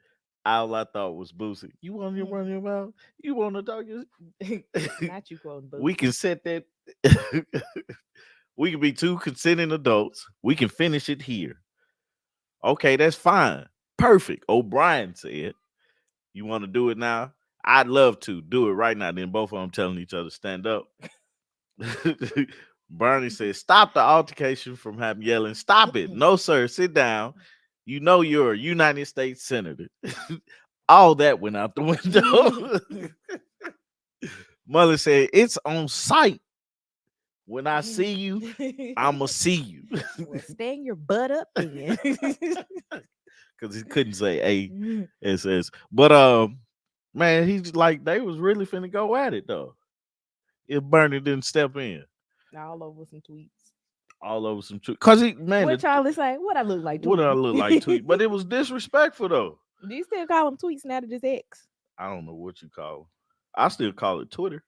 [SPEAKER 1] all I thought was Boosie. You want to run your mouth? You want to talk?
[SPEAKER 2] Not you quoting
[SPEAKER 1] We can
[SPEAKER 2] Boosie.
[SPEAKER 1] set that. We can be two consenting adults. We can finish it here. Okay, that's fine. Perfect. O'Brien said, you want to do it now? I'd love to do it right now. Then both of them telling each other, stand up. Bernie said, stop the altercation from having yelling. Stop it. No, sir. Sit down. You know you're a United States Senator. All that went out the window. Mother said, it's on sight. When I see you, I'ma see you.
[SPEAKER 2] Well, stand your butt up then.
[SPEAKER 1] Because he couldn't say A-S-S. But man, he's like, they was really finna go at it though. If Bernie didn't step in.
[SPEAKER 2] All over some tweets.
[SPEAKER 1] All over some tweets. Cause he, man,
[SPEAKER 2] What y'all is like? What I look like?
[SPEAKER 1] what did I
[SPEAKER 2] Tweeting?
[SPEAKER 1] look like tweet? But it was disrespectful though.
[SPEAKER 2] Do you still call them tweets now that it's X?
[SPEAKER 1] I don't know what you call it. I still call it Twitter.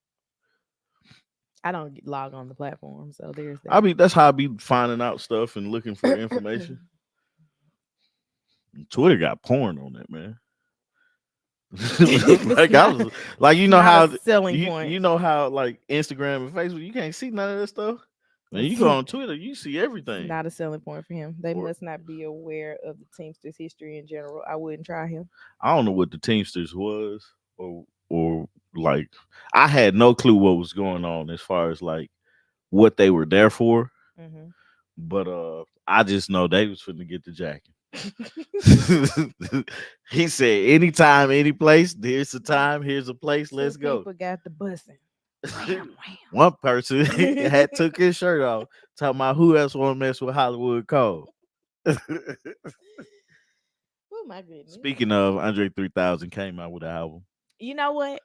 [SPEAKER 2] I don't log on the platform, so there's that.
[SPEAKER 1] I mean, that's how I be finding out stuff and looking for information. Twitter got porn on it, man. Like I was like, you know
[SPEAKER 2] Not
[SPEAKER 1] how
[SPEAKER 2] a selling point.
[SPEAKER 1] you know how like Instagram and Facebook, you can't see none of that stuff. Man, you go on Twitter, you see everything.
[SPEAKER 2] Not a selling point for him. They
[SPEAKER 1] Or-
[SPEAKER 2] must not be aware of the Teamsters history in general. I wouldn't try him.
[SPEAKER 1] I don't know what the Teamsters was, or like I had no clue what was going on as far as like what they were there for.
[SPEAKER 2] Mm-hmm.
[SPEAKER 1] But I just know they was finna get the jacket. He said, anytime, any place, here's a time, here's a place, let's go.
[SPEAKER 2] People got the bussing. Wham, wham.
[SPEAKER 1] One person had took his shirt off. Talking about who else want to mess with Hollywood Cole.
[SPEAKER 2] Oh my goodness.
[SPEAKER 1] Speaking of, Andre 3000 came out with an album.
[SPEAKER 2] You know what?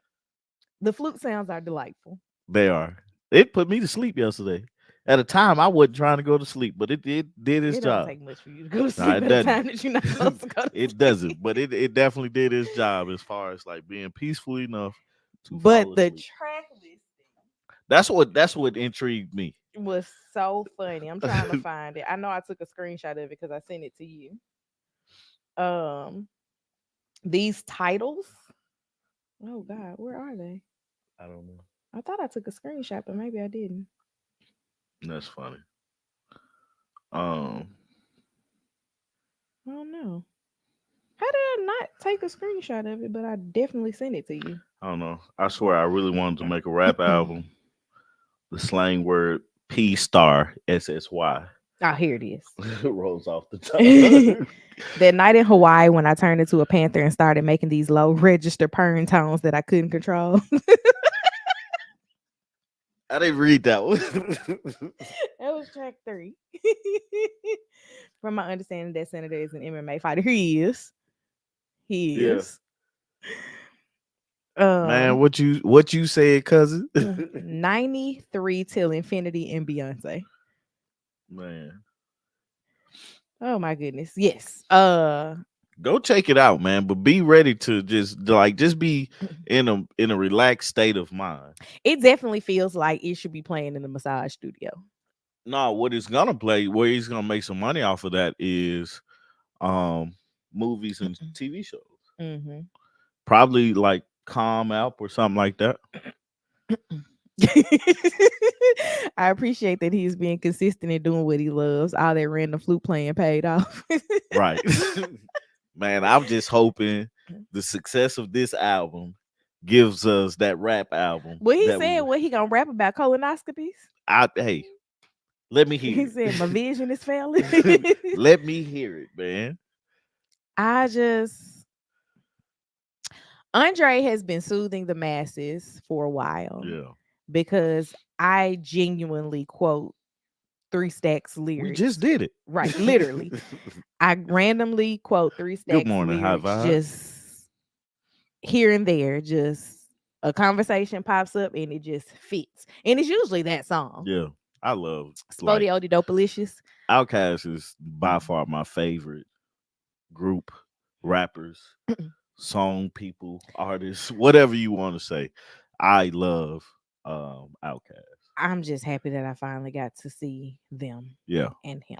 [SPEAKER 2] The flute sounds are delightful.
[SPEAKER 1] They are. It put me to sleep yesterday. At a time, I wasn't trying to go to sleep, but it did its
[SPEAKER 2] It don't
[SPEAKER 1] job.
[SPEAKER 2] take much for you to go to
[SPEAKER 1] No,
[SPEAKER 2] sleep
[SPEAKER 1] it
[SPEAKER 2] at a time
[SPEAKER 1] doesn't.
[SPEAKER 2] that you're not supposed to go to
[SPEAKER 1] It
[SPEAKER 2] sleep.
[SPEAKER 1] doesn't, but it definitely did its job as far as like being peaceful enough to
[SPEAKER 2] But
[SPEAKER 1] fall
[SPEAKER 2] the
[SPEAKER 1] asleep.
[SPEAKER 2] track listing
[SPEAKER 1] That's what intrigued me.
[SPEAKER 2] was so funny. I'm trying to find it. I know I took a screenshot of it because I sent it to you. Um, these titles. Oh God, where are they?
[SPEAKER 1] I don't know.
[SPEAKER 2] I thought I took a screenshot, but maybe I didn't.
[SPEAKER 1] That's funny. Um,
[SPEAKER 2] I don't know. How did I not take a screenshot of it? But I definitely sent it to you.
[SPEAKER 1] I don't know. I swear, I really wanted to make a rap album. The slang word P star SSY
[SPEAKER 2] Oh, here it is.
[SPEAKER 1] rolls off the tongue.
[SPEAKER 2] That night in Hawaii when I turned into a panther and started making these low register purring tones that I couldn't control.
[SPEAKER 1] I didn't read that one.
[SPEAKER 2] That was track 3. From my understanding, that Senator is an MMA fighter. He is. He
[SPEAKER 1] Yeah.
[SPEAKER 2] is.
[SPEAKER 1] Man, what you said, cousin?
[SPEAKER 2] 93 till infinity and Beyonce.
[SPEAKER 1] Man,
[SPEAKER 2] Oh my goodness. Yes.
[SPEAKER 1] go check it out, man. But be ready to just be in a relaxed state of mind.
[SPEAKER 2] It definitely feels like it should be playing in the massage studio.
[SPEAKER 1] No, what he's gonna play, where he's gonna make some money off of that is um movies and TV shows.
[SPEAKER 2] Mm-hmm.
[SPEAKER 1] Probably like Calm App or something like that.
[SPEAKER 2] I appreciate that he's being consistent in doing what he loves. All that random flute playing paid off.
[SPEAKER 1] Right. Man, I'm just hoping the success of this album gives us that rap album
[SPEAKER 2] Well, he
[SPEAKER 1] that we
[SPEAKER 2] said what he gonna rap about colonoscopies.
[SPEAKER 1] hey, let me
[SPEAKER 2] He
[SPEAKER 1] hear
[SPEAKER 2] said my
[SPEAKER 1] it.
[SPEAKER 2] vision is failing.
[SPEAKER 1] Let me hear it, man.
[SPEAKER 2] I just Andre has been soothing the masses for a while
[SPEAKER 1] Yeah.
[SPEAKER 2] because I genuinely quote Three Stacks
[SPEAKER 1] We just
[SPEAKER 2] lyrics.
[SPEAKER 1] did it.
[SPEAKER 2] Right, literally. I randomly quote Three
[SPEAKER 1] Good
[SPEAKER 2] Stacks
[SPEAKER 1] morning, high
[SPEAKER 2] lyrics
[SPEAKER 1] vibe.
[SPEAKER 2] just here and there. Just a conversation pops up and it just fits. And it's usually that song.
[SPEAKER 1] Yeah. I love like
[SPEAKER 2] Spodioty Dopalicious.
[SPEAKER 1] Outkast is by far my favorite group, rappers, song people, artists, whatever you want to say. I love Outkast.
[SPEAKER 2] I'm just happy that I finally got to see them
[SPEAKER 1] Yeah.
[SPEAKER 2] and him.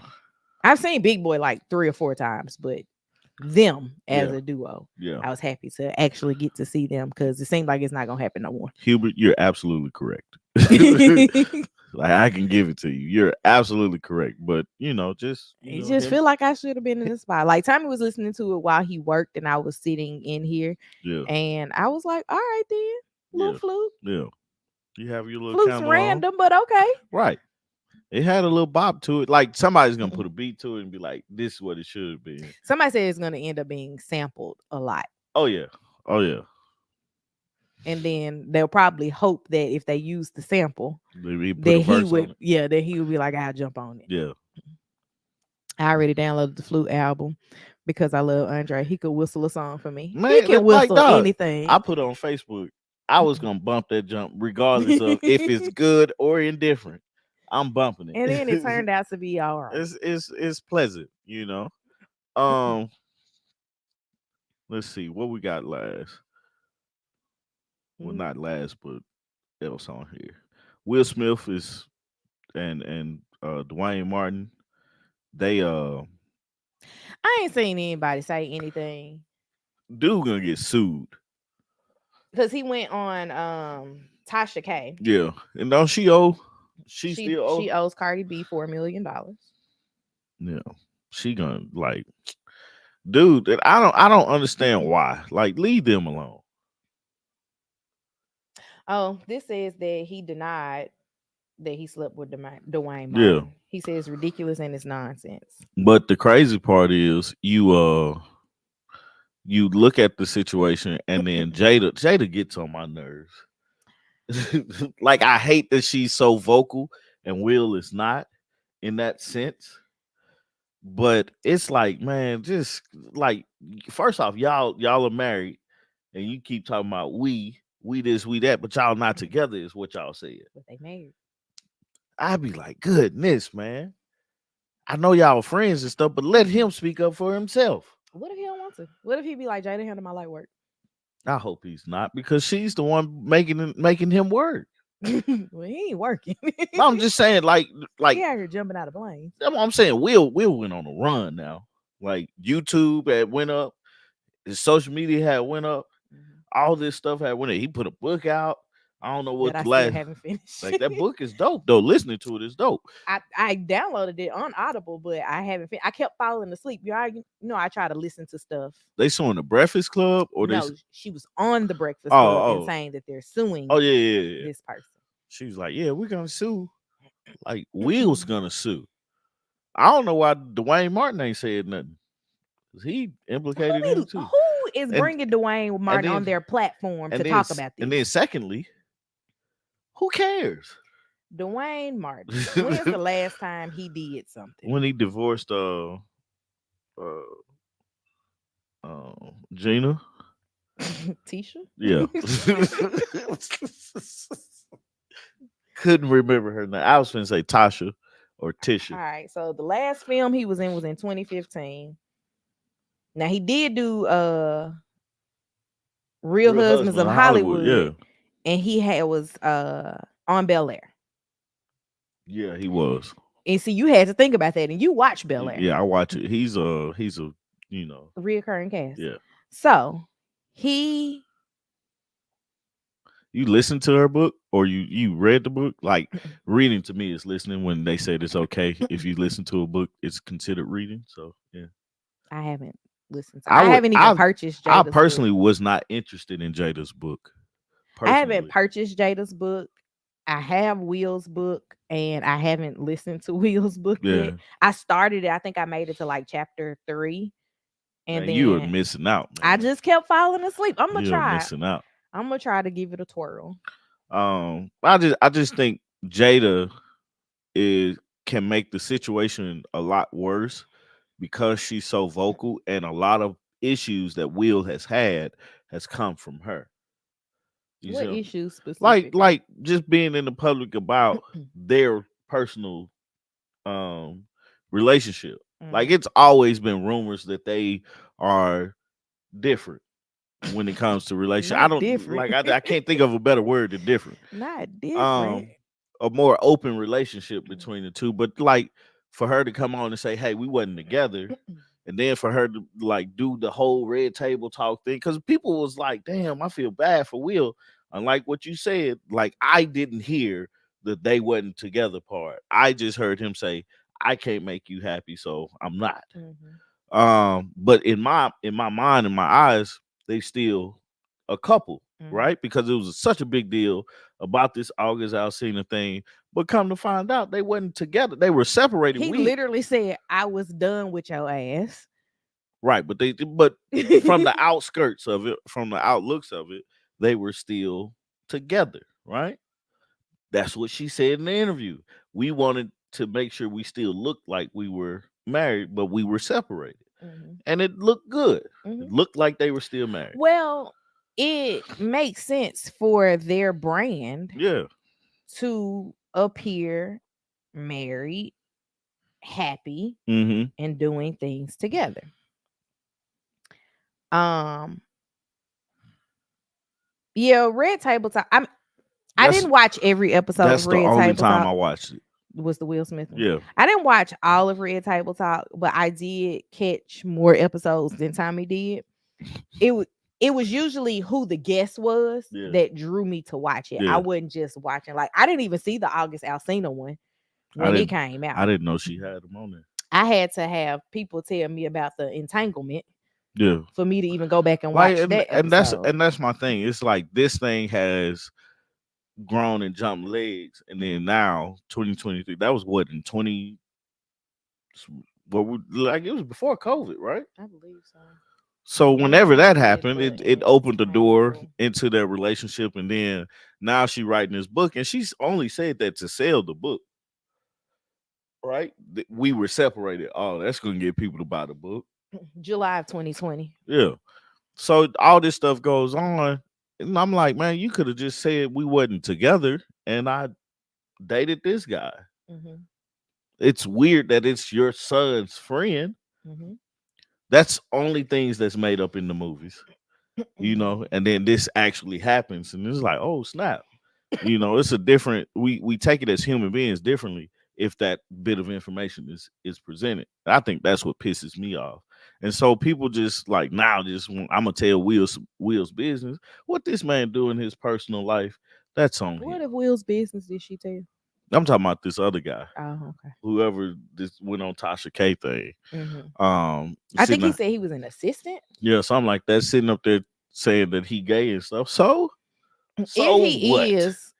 [SPEAKER 2] I've seen Big Boy like 3 or 4 times, but them as
[SPEAKER 1] Yeah.
[SPEAKER 2] a duo,
[SPEAKER 1] Yeah.
[SPEAKER 2] I was happy to actually get to see them because it seemed like it's not gonna happen no more.
[SPEAKER 1] Hubert, you're absolutely correct. Like I can give it to you. You're absolutely correct. But just
[SPEAKER 2] It just
[SPEAKER 1] him.
[SPEAKER 2] feel like I should have been in the spot. Like Tommy was listening to it while he worked, and I was sitting in here,
[SPEAKER 1] Yeah.
[SPEAKER 2] and I was like, "All right, then, little
[SPEAKER 1] Yeah.
[SPEAKER 2] flute,
[SPEAKER 1] Yeah. You have your little
[SPEAKER 2] flute's
[SPEAKER 1] candle on.
[SPEAKER 2] random, but okay."
[SPEAKER 1] Right. It had a little bop to it. Like somebody's gonna put a beat to it and be like, this is what it should be.
[SPEAKER 2] Somebody said it's gonna end up being sampled a lot.
[SPEAKER 1] Oh yeah. Oh yeah.
[SPEAKER 2] And then they'll probably hope that if they use the sample,
[SPEAKER 1] Maybe put
[SPEAKER 2] that
[SPEAKER 1] a
[SPEAKER 2] he
[SPEAKER 1] verse on
[SPEAKER 2] would,
[SPEAKER 1] it.
[SPEAKER 2] that he would be like, I'll jump on it.
[SPEAKER 1] Yeah.
[SPEAKER 2] I already downloaded the flute album because I love Andre. He could whistle a song for me.
[SPEAKER 1] Man,
[SPEAKER 2] He can
[SPEAKER 1] that's like,
[SPEAKER 2] whistle
[SPEAKER 1] dog,
[SPEAKER 2] anything.
[SPEAKER 1] I put it on Facebook. I was gonna bump that jump regardless of if it's good or indifferent. I'm bumping it.
[SPEAKER 2] And then it turned out to be all right.
[SPEAKER 1] It's pleasant, Um, let's see what we got last. Well, not last, but else on here. Will Smith is and Dwayne Martin. They
[SPEAKER 2] I ain't seen anybody say anything
[SPEAKER 1] dude gonna get sued.
[SPEAKER 2] because he went on Tasha K.
[SPEAKER 1] Yeah, and don't she owe? She
[SPEAKER 2] She
[SPEAKER 1] still owe.
[SPEAKER 2] owes Cardi B $4 million.
[SPEAKER 1] Yeah, she gonna like, dude. That I don't understand why. Like, leave them alone.
[SPEAKER 2] Oh, this says that he denied that he slept with Dwayne Martin.
[SPEAKER 1] Yeah.
[SPEAKER 2] He says it's ridiculous and it's nonsense.
[SPEAKER 1] But the crazy part is you look at the situation and then Jada gets on my nerves. Like I hate that she's so vocal and Will is not. in that sense. But it's like, man, just like first off, y'all are married, and you keep talking about we this, we that, but y'all not together is what y'all said.
[SPEAKER 2] But they married.
[SPEAKER 1] I'd be like, goodness, man. I know y'all friends and stuff, but let him speak up for himself.
[SPEAKER 2] What if he don't want to? What if he be like, Jada, handle my light work?
[SPEAKER 1] I hope he's not because she's the one making him work.
[SPEAKER 2] Well, he ain't working.
[SPEAKER 1] No, I'm just saying,
[SPEAKER 2] He
[SPEAKER 1] like
[SPEAKER 2] out here jumping out of planes.
[SPEAKER 1] that's what I'm saying. Will went on a run now. Like YouTube had went up, his social media had went up,
[SPEAKER 2] Mhm.
[SPEAKER 1] all this stuff had went up. He put a book out. I don't know
[SPEAKER 2] That
[SPEAKER 1] what
[SPEAKER 2] I
[SPEAKER 1] the
[SPEAKER 2] still
[SPEAKER 1] last
[SPEAKER 2] haven't finished.
[SPEAKER 1] like that book is dope though. Listening to it is dope.
[SPEAKER 2] I downloaded it on Audible, but I haven't. I kept falling asleep. I try to listen to stuff.
[SPEAKER 1] They suing the Breakfast Club or they
[SPEAKER 2] No, she was on the Breakfast Club and
[SPEAKER 1] oh
[SPEAKER 2] saying that they're suing
[SPEAKER 1] yeah.
[SPEAKER 2] this person.
[SPEAKER 1] She was like, yeah, we're gonna sue. Like Will's gonna sue. I don't know why Dwayne Martin ain't said nothing. 'Cause he implicated him too.
[SPEAKER 2] Who is
[SPEAKER 1] And
[SPEAKER 2] bringing Dwayne
[SPEAKER 1] and
[SPEAKER 2] Martin on
[SPEAKER 1] then
[SPEAKER 2] their platform to
[SPEAKER 1] and then
[SPEAKER 2] talk about
[SPEAKER 1] and then
[SPEAKER 2] this?
[SPEAKER 1] secondly, who cares?
[SPEAKER 2] Dwayne Martin. When's the last time he did something?
[SPEAKER 1] When he divorced Gina.
[SPEAKER 2] Tisha?
[SPEAKER 1] Yeah. Couldn't remember her name. I was gonna say Tasha or
[SPEAKER 2] All
[SPEAKER 1] Tisha.
[SPEAKER 2] right. So the last film he was in 2015. Now he did do Real
[SPEAKER 1] Real
[SPEAKER 2] Husbands
[SPEAKER 1] Husband
[SPEAKER 2] of
[SPEAKER 1] of Hollywood.
[SPEAKER 2] Hollywood,
[SPEAKER 1] Yeah.
[SPEAKER 2] and he had was on Bel Air.
[SPEAKER 1] Yeah, he was.
[SPEAKER 2] And see, you had to think about that, and you watch Bel Air,
[SPEAKER 1] Yeah, I watch it. He's a you know,
[SPEAKER 2] reoccurring cast.
[SPEAKER 1] yeah.
[SPEAKER 2] So he
[SPEAKER 1] You listen to her book or you read the book? Like reading to me is listening when they said it's okay if you listen to a book, it's considered reading. So yeah.
[SPEAKER 2] I haven't listened to.
[SPEAKER 1] I
[SPEAKER 2] I
[SPEAKER 1] would
[SPEAKER 2] haven't even purchased
[SPEAKER 1] I
[SPEAKER 2] Jada's book.
[SPEAKER 1] personally was not interested in Jada's book.
[SPEAKER 2] I haven't
[SPEAKER 1] Personally.
[SPEAKER 2] purchased Jada's book. I have Will's book, and I haven't listened to Will's book yet.
[SPEAKER 1] Yeah.
[SPEAKER 2] I started it. I think I made it to like chapter 3, and
[SPEAKER 1] Man, you are
[SPEAKER 2] then
[SPEAKER 1] missing out,
[SPEAKER 2] I
[SPEAKER 1] man.
[SPEAKER 2] just kept falling asleep.
[SPEAKER 1] You are missing out.
[SPEAKER 2] I'm gonna try to give it a twirl.
[SPEAKER 1] I just think Jada is can make the situation a lot worse because she's so vocal and a lot of issues that Will has had has come from her. You
[SPEAKER 2] What
[SPEAKER 1] see,
[SPEAKER 2] issues
[SPEAKER 1] like
[SPEAKER 2] specifically?
[SPEAKER 1] like just being in the public about their personal um relationship. Like
[SPEAKER 2] Mm,
[SPEAKER 1] it's always been rumors that they are different when it comes to relationship. I
[SPEAKER 2] not
[SPEAKER 1] don't
[SPEAKER 2] different.
[SPEAKER 1] like I can't think of a better word than different.
[SPEAKER 2] Not different.
[SPEAKER 1] Um a more open relationship between the two. But like for her to come on and say, hey, we wasn't together, and then for her to like do the whole red table talk thing, because people was like, damn, I feel bad for Will. Unlike what you said, like I didn't hear the they wasn't together part. I just heard him say, I can't make you happy, so I'm not.
[SPEAKER 2] Mhm,
[SPEAKER 1] But in my mind, in my eyes, they still a couple,
[SPEAKER 2] mhm.
[SPEAKER 1] right? Because it was such a big deal about this August Alsina thing. But come to find out, they wasn't together. They were separated.
[SPEAKER 2] He
[SPEAKER 1] We
[SPEAKER 2] literally said, "I was done with your ass."
[SPEAKER 1] right, but from the outskirts of it, from the outlooks of it, they were still together, right? That's what she said in the interview. We wanted to make sure we still looked like we were married, but we were separated.
[SPEAKER 2] Mhm,
[SPEAKER 1] And it looked good. It
[SPEAKER 2] mhm.
[SPEAKER 1] looked like they were still married.
[SPEAKER 2] Well, it makes sense for their brand
[SPEAKER 1] Yeah.
[SPEAKER 2] to appear married, happy,
[SPEAKER 1] Mm-hmm.
[SPEAKER 2] and doing things together. Um, yeah, Red Table Talk. I
[SPEAKER 1] That's
[SPEAKER 2] didn't watch every episode of
[SPEAKER 1] that's the
[SPEAKER 2] Red
[SPEAKER 1] only
[SPEAKER 2] Table
[SPEAKER 1] time
[SPEAKER 2] Talk.
[SPEAKER 1] I watched it.
[SPEAKER 2] Was the Will Smith one?
[SPEAKER 1] Yeah.
[SPEAKER 2] I didn't watch all of Red Table Talk, but I did catch more episodes than Tommy did. It was it was usually who the guest was
[SPEAKER 1] Yeah.
[SPEAKER 2] that drew me to watch it. I
[SPEAKER 1] Yeah.
[SPEAKER 2] wasn't just watching, like, I didn't even see the August Alsina one
[SPEAKER 1] I
[SPEAKER 2] when it
[SPEAKER 1] didn't
[SPEAKER 2] came
[SPEAKER 1] I
[SPEAKER 2] out.
[SPEAKER 1] didn't know she had them on there.
[SPEAKER 2] I had to have people tell me about the entanglement
[SPEAKER 1] Yeah.
[SPEAKER 2] for me to even go back and
[SPEAKER 1] Like
[SPEAKER 2] watch that
[SPEAKER 1] and that's
[SPEAKER 2] episode.
[SPEAKER 1] my thing. It's like this thing has grown and jumped legs, and then now 2023. That was what in 20. What we, like it was before COVID, right?
[SPEAKER 2] I believe so.
[SPEAKER 1] So
[SPEAKER 2] When
[SPEAKER 1] whenever that
[SPEAKER 2] Tommy had
[SPEAKER 1] happened,
[SPEAKER 2] the
[SPEAKER 1] it opened the door
[SPEAKER 2] entangle.
[SPEAKER 1] into their relationship, and then now she writing this book, and she's only said that to sell the book. right? We were separated. Oh, that's gonna get people to buy the book.
[SPEAKER 2] July of 2020.
[SPEAKER 1] Yeah. So all this stuff goes on, and I'm like, man, you could have just said we wasn't together, and I dated this guy.
[SPEAKER 2] Mm-hmm.
[SPEAKER 1] It's weird that it's your son's friend.
[SPEAKER 2] Mm-hmm.
[SPEAKER 1] That's only things that's made up in the movies,
[SPEAKER 2] Mm-hmm.
[SPEAKER 1] and then this actually happens, and it's like, oh snap. It's a different, we take it as human beings differently if that bit of information is presented. I think that's what pisses me off. And so people just like now just I'm gonna tell Will's business. What this man do in his personal life, that's on him.
[SPEAKER 2] What if Will's business did she tell?
[SPEAKER 1] I'm talking about this other guy,
[SPEAKER 2] Oh, okay.
[SPEAKER 1] whoever this went on Tasha K thing.
[SPEAKER 2] Mm-hmm. I think
[SPEAKER 1] Sitting
[SPEAKER 2] he
[SPEAKER 1] up,
[SPEAKER 2] said he was an assistant.
[SPEAKER 1] yeah, something like that, sitting up there saying that he gay and stuff. So
[SPEAKER 2] If he
[SPEAKER 1] what?
[SPEAKER 2] is,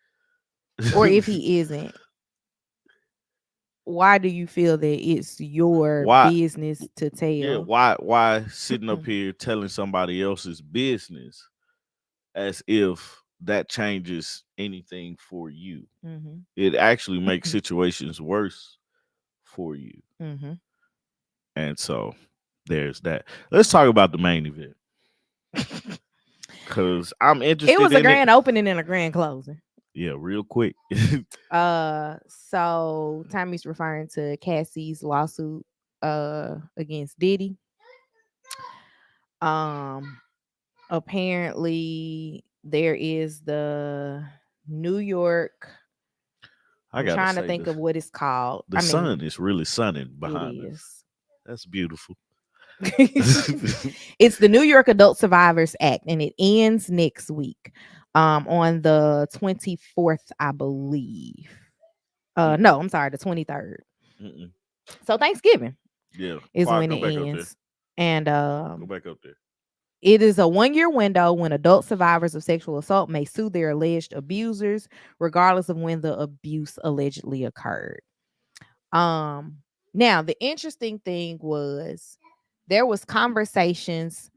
[SPEAKER 2] or if he isn't, why do you feel that it's your
[SPEAKER 1] Why?
[SPEAKER 2] business to
[SPEAKER 1] Yeah,
[SPEAKER 2] tell?
[SPEAKER 1] why sitting up here telling somebody else's business as if that changes anything for you?
[SPEAKER 2] Mm-hmm.
[SPEAKER 1] It actually makes situations worse for you.
[SPEAKER 2] Mm-hmm.
[SPEAKER 1] And so there's that. Let's talk about the main event because I'm
[SPEAKER 2] It
[SPEAKER 1] interested
[SPEAKER 2] was a
[SPEAKER 1] in it.
[SPEAKER 2] grand opening and a grand closing.
[SPEAKER 1] Yeah, real quick.
[SPEAKER 2] So Tommy's referring to Cassie's lawsuit against Diddy. Um, Apparently there is the New York.
[SPEAKER 1] I
[SPEAKER 2] I'm
[SPEAKER 1] gotta
[SPEAKER 2] trying to
[SPEAKER 1] say
[SPEAKER 2] think
[SPEAKER 1] this.
[SPEAKER 2] of what it's called.
[SPEAKER 1] The
[SPEAKER 2] I
[SPEAKER 1] sun
[SPEAKER 2] mean,
[SPEAKER 1] is really sunning
[SPEAKER 2] it
[SPEAKER 1] behind us.
[SPEAKER 2] is.
[SPEAKER 1] That's beautiful.
[SPEAKER 2] It's the New York Adult Survivors Act, and it ends next week, on the 24th, I believe.
[SPEAKER 1] Mm-mm,
[SPEAKER 2] No, I'm sorry, the 23rd.
[SPEAKER 1] mm-mm.
[SPEAKER 2] So Thanksgiving
[SPEAKER 1] Yeah,
[SPEAKER 2] is
[SPEAKER 1] Quad,
[SPEAKER 2] when
[SPEAKER 1] go
[SPEAKER 2] it
[SPEAKER 1] back up there.
[SPEAKER 2] ends, and
[SPEAKER 1] Go back up there.
[SPEAKER 2] it is a 1-year window when adult survivors of sexual assault may sue their alleged abusers, regardless of when the abuse allegedly occurred. Um, Now the interesting thing was there was conversations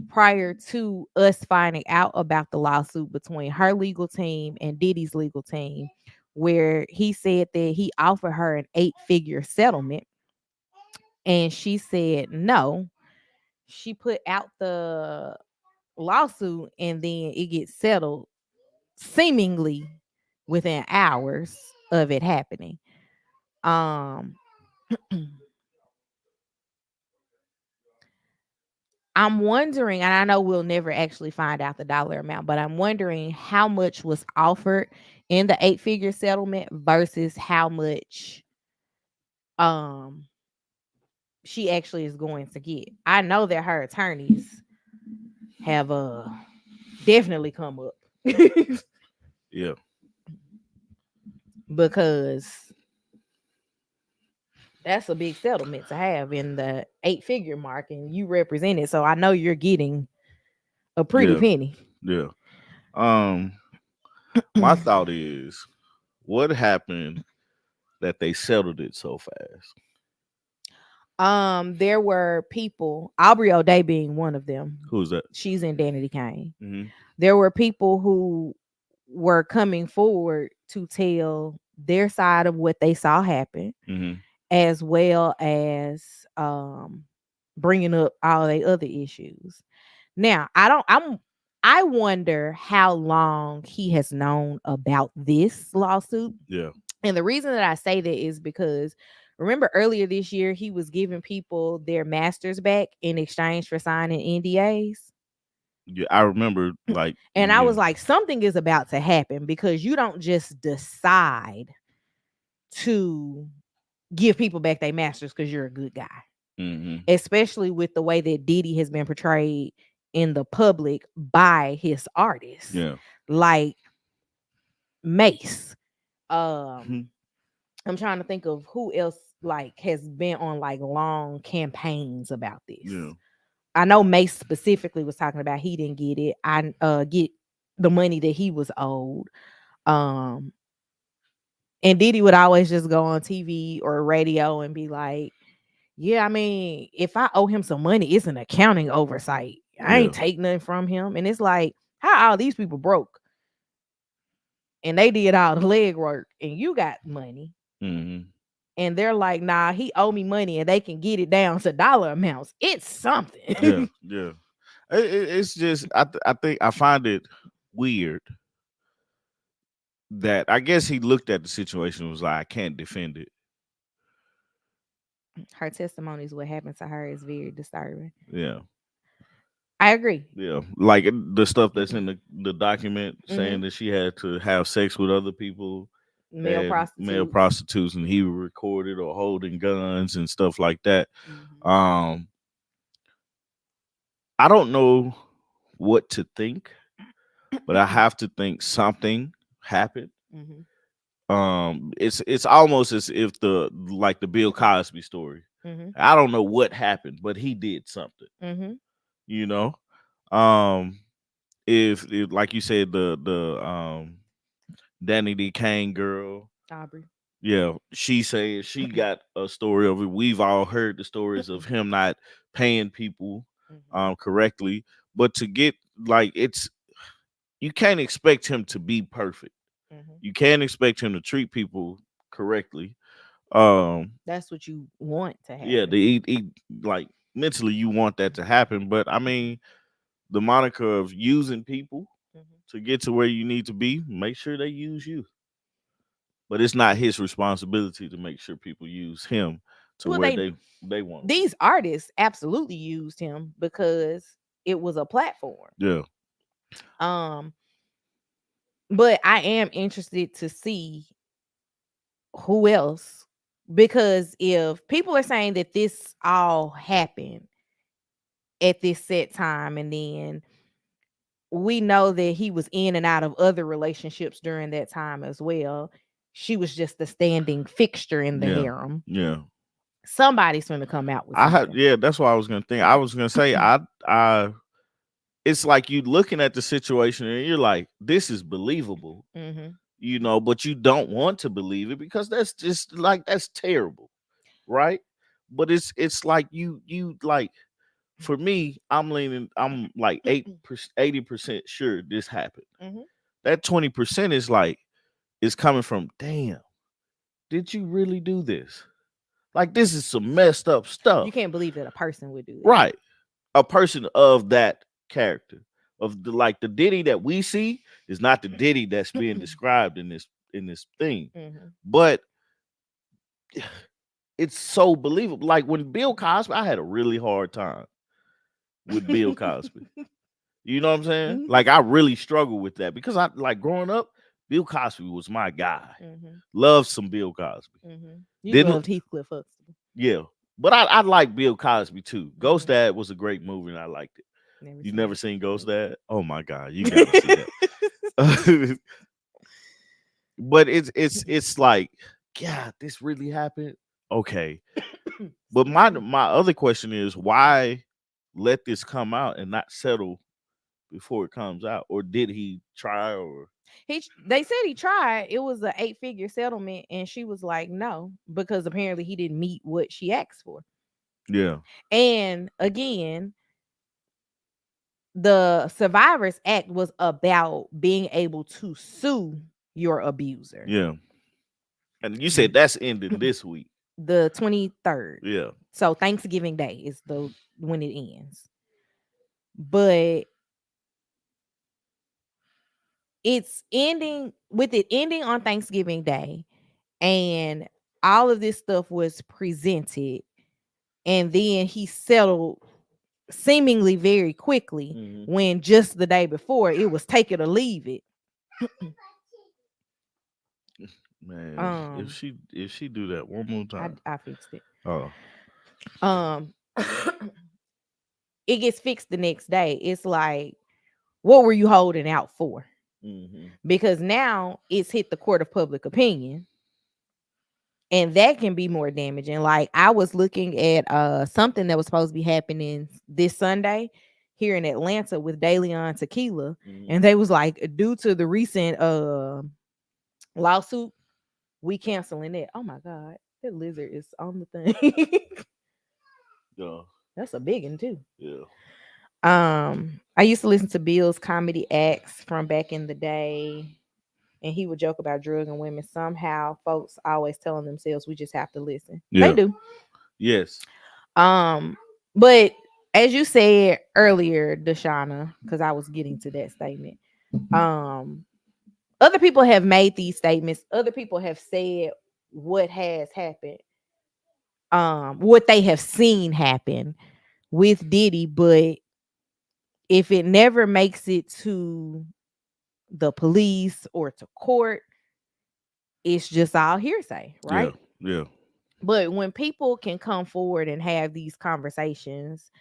[SPEAKER 2] prior to us finding out about the lawsuit between her legal team and Diddy's legal team, where he said that he offered her an 8-figure settlement, and she said no. She put out the lawsuit, and then it gets settled seemingly within hours of it happening. Um, I'm wondering, and I know we'll never actually find out the dollar amount, but I'm wondering how much was offered in the 8-figure settlement versus how much um she actually is going to get. I know that her attorneys have definitely come up
[SPEAKER 1] Yeah,
[SPEAKER 2] because that's a big settlement to have in the 8-figure mark, and you represent it, so I know you're getting a pretty
[SPEAKER 1] yeah,
[SPEAKER 2] penny.
[SPEAKER 1] yeah. Um, my thought is, what happened that they settled it so fast?
[SPEAKER 2] There were people, Aubrey O'Day being one of them.
[SPEAKER 1] Who's that?
[SPEAKER 2] She's in Danity Kane.
[SPEAKER 1] Mm-hmm.
[SPEAKER 2] There were people who were coming forward to tell their side of what they saw happen,
[SPEAKER 1] Mm-hmm.
[SPEAKER 2] as well as bringing up all the other issues. Now, I wonder how long he has known about this lawsuit.
[SPEAKER 1] Yeah.
[SPEAKER 2] And the reason that I say that is because remember earlier this year he was giving people their masters back in exchange for signing NDAs.
[SPEAKER 1] Yeah, I remember like
[SPEAKER 2] And I
[SPEAKER 1] yeah.
[SPEAKER 2] was like, something is about to happen because you don't just decide to give people back their masters because you're a good guy,
[SPEAKER 1] Mm-hmm.
[SPEAKER 2] especially with the way that Diddy has been portrayed in the public by his artists,
[SPEAKER 1] Yeah.
[SPEAKER 2] like Mace. Um,
[SPEAKER 1] Mhm.
[SPEAKER 2] I'm trying to think of who else like has been on like long campaigns about this.
[SPEAKER 1] Yeah.
[SPEAKER 2] I know Mace specifically was talking about he didn't get it. I get the money that he was owed. Um, and Diddy would always just go on TV or radio and be like, yeah, I mean, if I owe him some money, it's an accounting oversight. I
[SPEAKER 1] Yeah.
[SPEAKER 2] ain't take nothing from him. And it's like, how all these people broke and they did all the leg work and you got money.
[SPEAKER 1] Mm-hmm.
[SPEAKER 2] and they're like, nah, he owe me money and they can get it down to dollar amounts, it's
[SPEAKER 1] Yeah,
[SPEAKER 2] something.
[SPEAKER 1] yeah. It's just I think I find it weird that I guess he looked at the situation and was like, I can't defend it.
[SPEAKER 2] Her testimonies, what happened to her is very disturbing.
[SPEAKER 1] Yeah.
[SPEAKER 2] I agree.
[SPEAKER 1] Yeah, like the stuff that's in the document saying
[SPEAKER 2] Hmm.
[SPEAKER 1] that she had to have sex with other people
[SPEAKER 2] Male
[SPEAKER 1] and male
[SPEAKER 2] prostitutes.
[SPEAKER 1] prostitutes, and he recorded or holding guns and stuff like that.
[SPEAKER 2] Hmm.
[SPEAKER 1] Um, I don't know what to think, but I have to think something happened.
[SPEAKER 2] Hmm.
[SPEAKER 1] It's almost as if the Bill Cosby story.
[SPEAKER 2] Hmm.
[SPEAKER 1] I don't know what happened, but he did something.
[SPEAKER 2] Hmm.
[SPEAKER 1] You know, um, if like you said, the Danny D. Kane girl.
[SPEAKER 2] Aubrey.
[SPEAKER 1] Yeah, she said she got a story of it. We've all heard the stories of him not paying people
[SPEAKER 2] Hmm.
[SPEAKER 1] correctly, but to get like it's you can't expect him to be perfect.
[SPEAKER 2] Hmm.
[SPEAKER 1] You can't expect him to treat people correctly. Um,
[SPEAKER 2] That's what you want to
[SPEAKER 1] yeah,
[SPEAKER 2] happen.
[SPEAKER 1] the like mentally you want that to happen, but I mean the moniker of using people
[SPEAKER 2] Hmm.
[SPEAKER 1] to get to where you need to be, make sure they use you. But it's not his responsibility to make sure people use him to
[SPEAKER 2] Well,
[SPEAKER 1] where they want to be.
[SPEAKER 2] these artists absolutely used him because it was a platform.
[SPEAKER 1] Yeah,
[SPEAKER 2] Um, but I am interested to see who else, because if people are saying that this all happened at this set time, and then we know that he was in and out of other relationships during that time as well, she was just a standing fixture in the
[SPEAKER 1] yeah,
[SPEAKER 2] harem.
[SPEAKER 1] yeah.
[SPEAKER 2] Somebody's going to come out with
[SPEAKER 1] I had
[SPEAKER 2] something.
[SPEAKER 1] yeah. That's what I was gonna think. I was gonna say I. It's like you looking at the situation and you're like, this is believable,
[SPEAKER 2] Hmm.
[SPEAKER 1] but you don't want to believe it because that's just like that's terrible, right? But it's like you like for me, I'm like 80% sure this happened.
[SPEAKER 2] Hmm.
[SPEAKER 1] That 20% is coming from damn, did you really do this? Like this is some messed up
[SPEAKER 2] You
[SPEAKER 1] stuff.
[SPEAKER 2] can't believe that a person would do that.
[SPEAKER 1] Right. A person of that character. Of the like the Diddy that we see is not the Diddy that's being described in this thing.
[SPEAKER 2] Hmm.
[SPEAKER 1] But it's so believable. Like when Bill Cosby, I had a really hard time with Bill Cosby. You know what I'm saying?
[SPEAKER 2] Hmm.
[SPEAKER 1] Like I really struggled with that because I like growing up, Bill Cosby was my guy.
[SPEAKER 2] Hmm.
[SPEAKER 1] Loved some Bill Cosby.
[SPEAKER 2] You
[SPEAKER 1] Didn't
[SPEAKER 2] loved Heathcliff Huxtable.
[SPEAKER 1] yeah. But I like Bill Cosby too. Ghost
[SPEAKER 2] Hmm.
[SPEAKER 1] Dad was a great movie and I liked it.
[SPEAKER 2] Never
[SPEAKER 1] You
[SPEAKER 2] seen
[SPEAKER 1] never seen Ghost
[SPEAKER 2] it.
[SPEAKER 1] Dad? Oh my god, you gotta see that. But
[SPEAKER 2] Nope.
[SPEAKER 1] it's like, yeah, this really happened. Okay. But
[SPEAKER 2] Excuse
[SPEAKER 1] my
[SPEAKER 2] me.
[SPEAKER 1] my other question is why let this come out and not settle before it comes out? Or did he try or
[SPEAKER 2] They said he tried. It was an 8-figure settlement, and she was like, no, because apparently he didn't meet what she asked for.
[SPEAKER 1] yeah,
[SPEAKER 2] And again, the Survivors Act was about being able to sue your abuser.
[SPEAKER 1] yeah. And you said that's ending this week.
[SPEAKER 2] The 23rd.
[SPEAKER 1] Yeah,
[SPEAKER 2] So Thanksgiving Day is the when it ends. But it's ending with it ending on Thanksgiving Day, and all of this stuff was presented, and then he settled seemingly very quickly,
[SPEAKER 1] hmm,
[SPEAKER 2] when just the day before it was take it or leave it.
[SPEAKER 1] man. If
[SPEAKER 2] um
[SPEAKER 1] she do that one more
[SPEAKER 2] i
[SPEAKER 1] time,
[SPEAKER 2] i fixed it.
[SPEAKER 1] oh
[SPEAKER 2] um it gets fixed the next day. It's like, what were you holding out for?
[SPEAKER 1] hmm,
[SPEAKER 2] Because now it's hit the court of public opinion, and that can be more damaging. Like, I was looking at something that was supposed to be happening this Sunday here in Atlanta with DeLeon Tequila,
[SPEAKER 1] hmm,
[SPEAKER 2] and they was like, due to the recent lawsuit, we canceling it. Oh my god, that lizard is on the thing.
[SPEAKER 1] yeah,
[SPEAKER 2] That's a big one too.
[SPEAKER 1] yeah,
[SPEAKER 2] I used to listen to Bill's comedy acts from back in the day, and he would joke about drug and women. Somehow, folks always telling themselves we just have to listen. They
[SPEAKER 1] Yeah.
[SPEAKER 2] do.
[SPEAKER 1] Yes.
[SPEAKER 2] Um, but as you said earlier, Deshauna, because I was getting to that statement. Um, other people have made these statements. Other people have said what has happened. What they have seen happen with Diddy, but if it never makes it to the police or to court, it's just all hearsay,
[SPEAKER 1] Yeah.
[SPEAKER 2] right?
[SPEAKER 1] Yeah.
[SPEAKER 2] But when people can come forward and have these conversations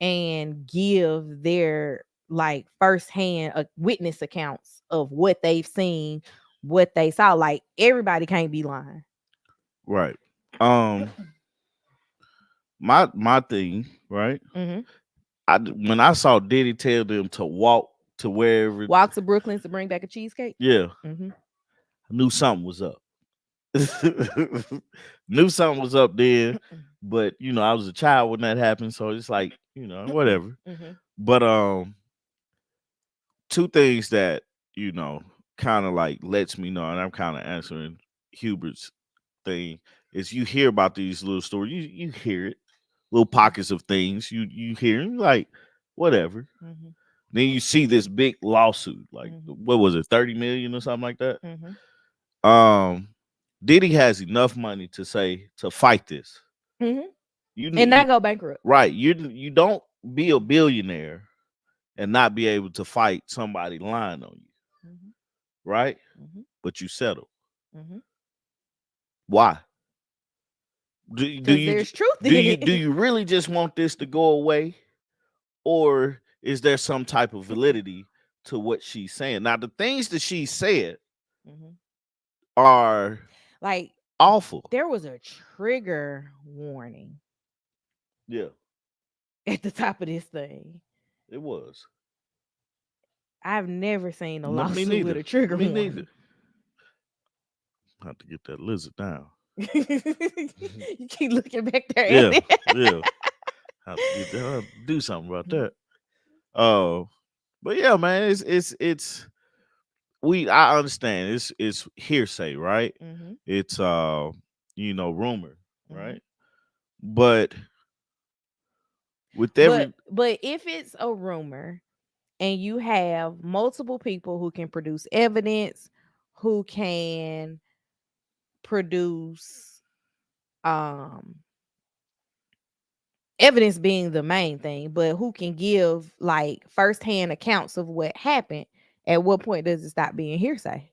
[SPEAKER 2] and give their like firsthand witness accounts of what they've seen, what they saw, like everybody can't be lying.
[SPEAKER 1] Right. Um. My thing. Right.
[SPEAKER 2] Mm-hmm.
[SPEAKER 1] When I saw Diddy tell them to walk to wherever.
[SPEAKER 2] Walk to Brooklyn to bring back a cheesecake.
[SPEAKER 1] Yeah.
[SPEAKER 2] Mm-hmm.
[SPEAKER 1] I knew something was up. Knew something was up then, but I was a child when that happened, so it's like whatever.
[SPEAKER 2] Mm-hmm.
[SPEAKER 1] But two things that kind of like lets me know, and I'm kind of answering Hubert's thing is you hear about these little stories, you hear it, little pockets of things you hear, and you're like whatever.
[SPEAKER 2] Mm-hmm.
[SPEAKER 1] Then you see this big lawsuit, like
[SPEAKER 2] Mm-hmm.
[SPEAKER 1] what was it, 30 million or something like that.
[SPEAKER 2] Mm-hmm.
[SPEAKER 1] Um, Diddy has enough money to say to fight this.
[SPEAKER 2] Mm-hmm. And
[SPEAKER 1] You
[SPEAKER 2] not go bankrupt.
[SPEAKER 1] right. You don't be a billionaire and not be able to fight somebody lying on you,
[SPEAKER 2] Mm-hmm.
[SPEAKER 1] right?
[SPEAKER 2] Mm-hmm.
[SPEAKER 1] But you settle.
[SPEAKER 2] Mm-hmm.
[SPEAKER 1] Why? Do
[SPEAKER 2] Because
[SPEAKER 1] you
[SPEAKER 2] there's truth
[SPEAKER 1] do
[SPEAKER 2] in
[SPEAKER 1] you
[SPEAKER 2] it.
[SPEAKER 1] do you really just want this to go away, or is there some type of validity to what she's saying? Now, the things that she said
[SPEAKER 2] Mm-hmm.
[SPEAKER 1] are
[SPEAKER 2] Like
[SPEAKER 1] awful.
[SPEAKER 2] there was a trigger warning
[SPEAKER 1] Yeah,
[SPEAKER 2] at the top of this thing.
[SPEAKER 1] it was.
[SPEAKER 2] I've never seen a
[SPEAKER 1] No, me
[SPEAKER 2] lawsuit with
[SPEAKER 1] neither.
[SPEAKER 2] a trigger
[SPEAKER 1] Me neither.
[SPEAKER 2] warning.
[SPEAKER 1] Have to get that lizard down.
[SPEAKER 2] You keep looking back there at
[SPEAKER 1] Yeah,
[SPEAKER 2] it.
[SPEAKER 1] yeah. Have to get that. Do something about that. Oh, but yeah, man, it's I understand it's hearsay, right?
[SPEAKER 2] Mm-hmm.
[SPEAKER 1] It's rumor,
[SPEAKER 2] Mm-hmm.
[SPEAKER 1] right? But with
[SPEAKER 2] But
[SPEAKER 1] every
[SPEAKER 2] but if it's a rumor and you have multiple people who can produce evidence, who can produce um evidence being the main thing, but who can give like firsthand accounts of what happened, at what point does it stop being hearsay?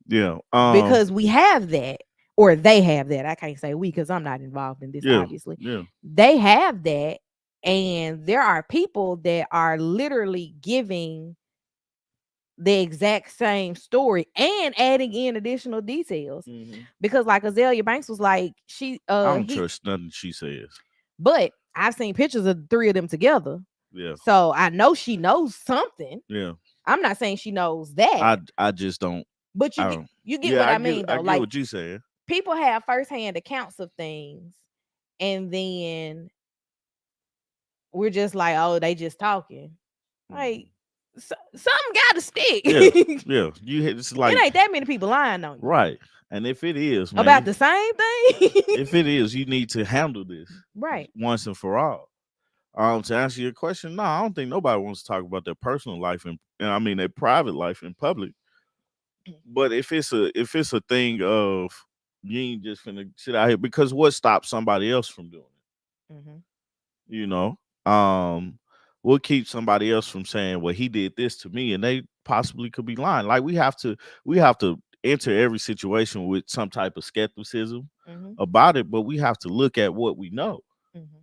[SPEAKER 1] yeah,
[SPEAKER 2] Because we have that, or they have that. I can't say we because I'm not involved in this,
[SPEAKER 1] yeah,
[SPEAKER 2] obviously.
[SPEAKER 1] yeah,
[SPEAKER 2] They have that, and there are people that are literally giving the exact same story and adding in additional details.
[SPEAKER 1] hmm
[SPEAKER 2] Because like Azalea Banks was like,
[SPEAKER 1] I don't
[SPEAKER 2] he
[SPEAKER 1] trust nothing she says.
[SPEAKER 2] but I've seen pictures of the three of them together.
[SPEAKER 1] Yeah,
[SPEAKER 2] So I know she knows something.
[SPEAKER 1] yeah.
[SPEAKER 2] I'm not saying she knows that,
[SPEAKER 1] I just don't.
[SPEAKER 2] but
[SPEAKER 1] I don't.
[SPEAKER 2] you get
[SPEAKER 1] Yeah,
[SPEAKER 2] what I mean
[SPEAKER 1] I
[SPEAKER 2] though.
[SPEAKER 1] get
[SPEAKER 2] Like
[SPEAKER 1] what you saying.
[SPEAKER 2] people have firsthand accounts of things, and then we're just like, oh, they just talking.
[SPEAKER 1] Mhm.
[SPEAKER 2] Like something got to stick.
[SPEAKER 1] Yeah,
[SPEAKER 2] It
[SPEAKER 1] yeah. It's like
[SPEAKER 2] ain't that many people lying on you
[SPEAKER 1] right. And if it is, man,
[SPEAKER 2] about the same thing.
[SPEAKER 1] if it is, you need to handle this
[SPEAKER 2] Right.
[SPEAKER 1] once and for all. To answer your question, no, I don't think nobody wants to talk about their personal life and I mean their private life in public. But if it's a thing of you ain't just finna sit out here because what stops somebody else from doing it?
[SPEAKER 2] Mm-hmm.
[SPEAKER 1] You know, um, what keeps somebody else from saying, "Well, he did this to me," and they possibly could be lying. Like we have to enter every situation with some type of skepticism
[SPEAKER 2] Mm-hmm.
[SPEAKER 1] about it, but we have to look at what we know
[SPEAKER 2] Mm-hmm.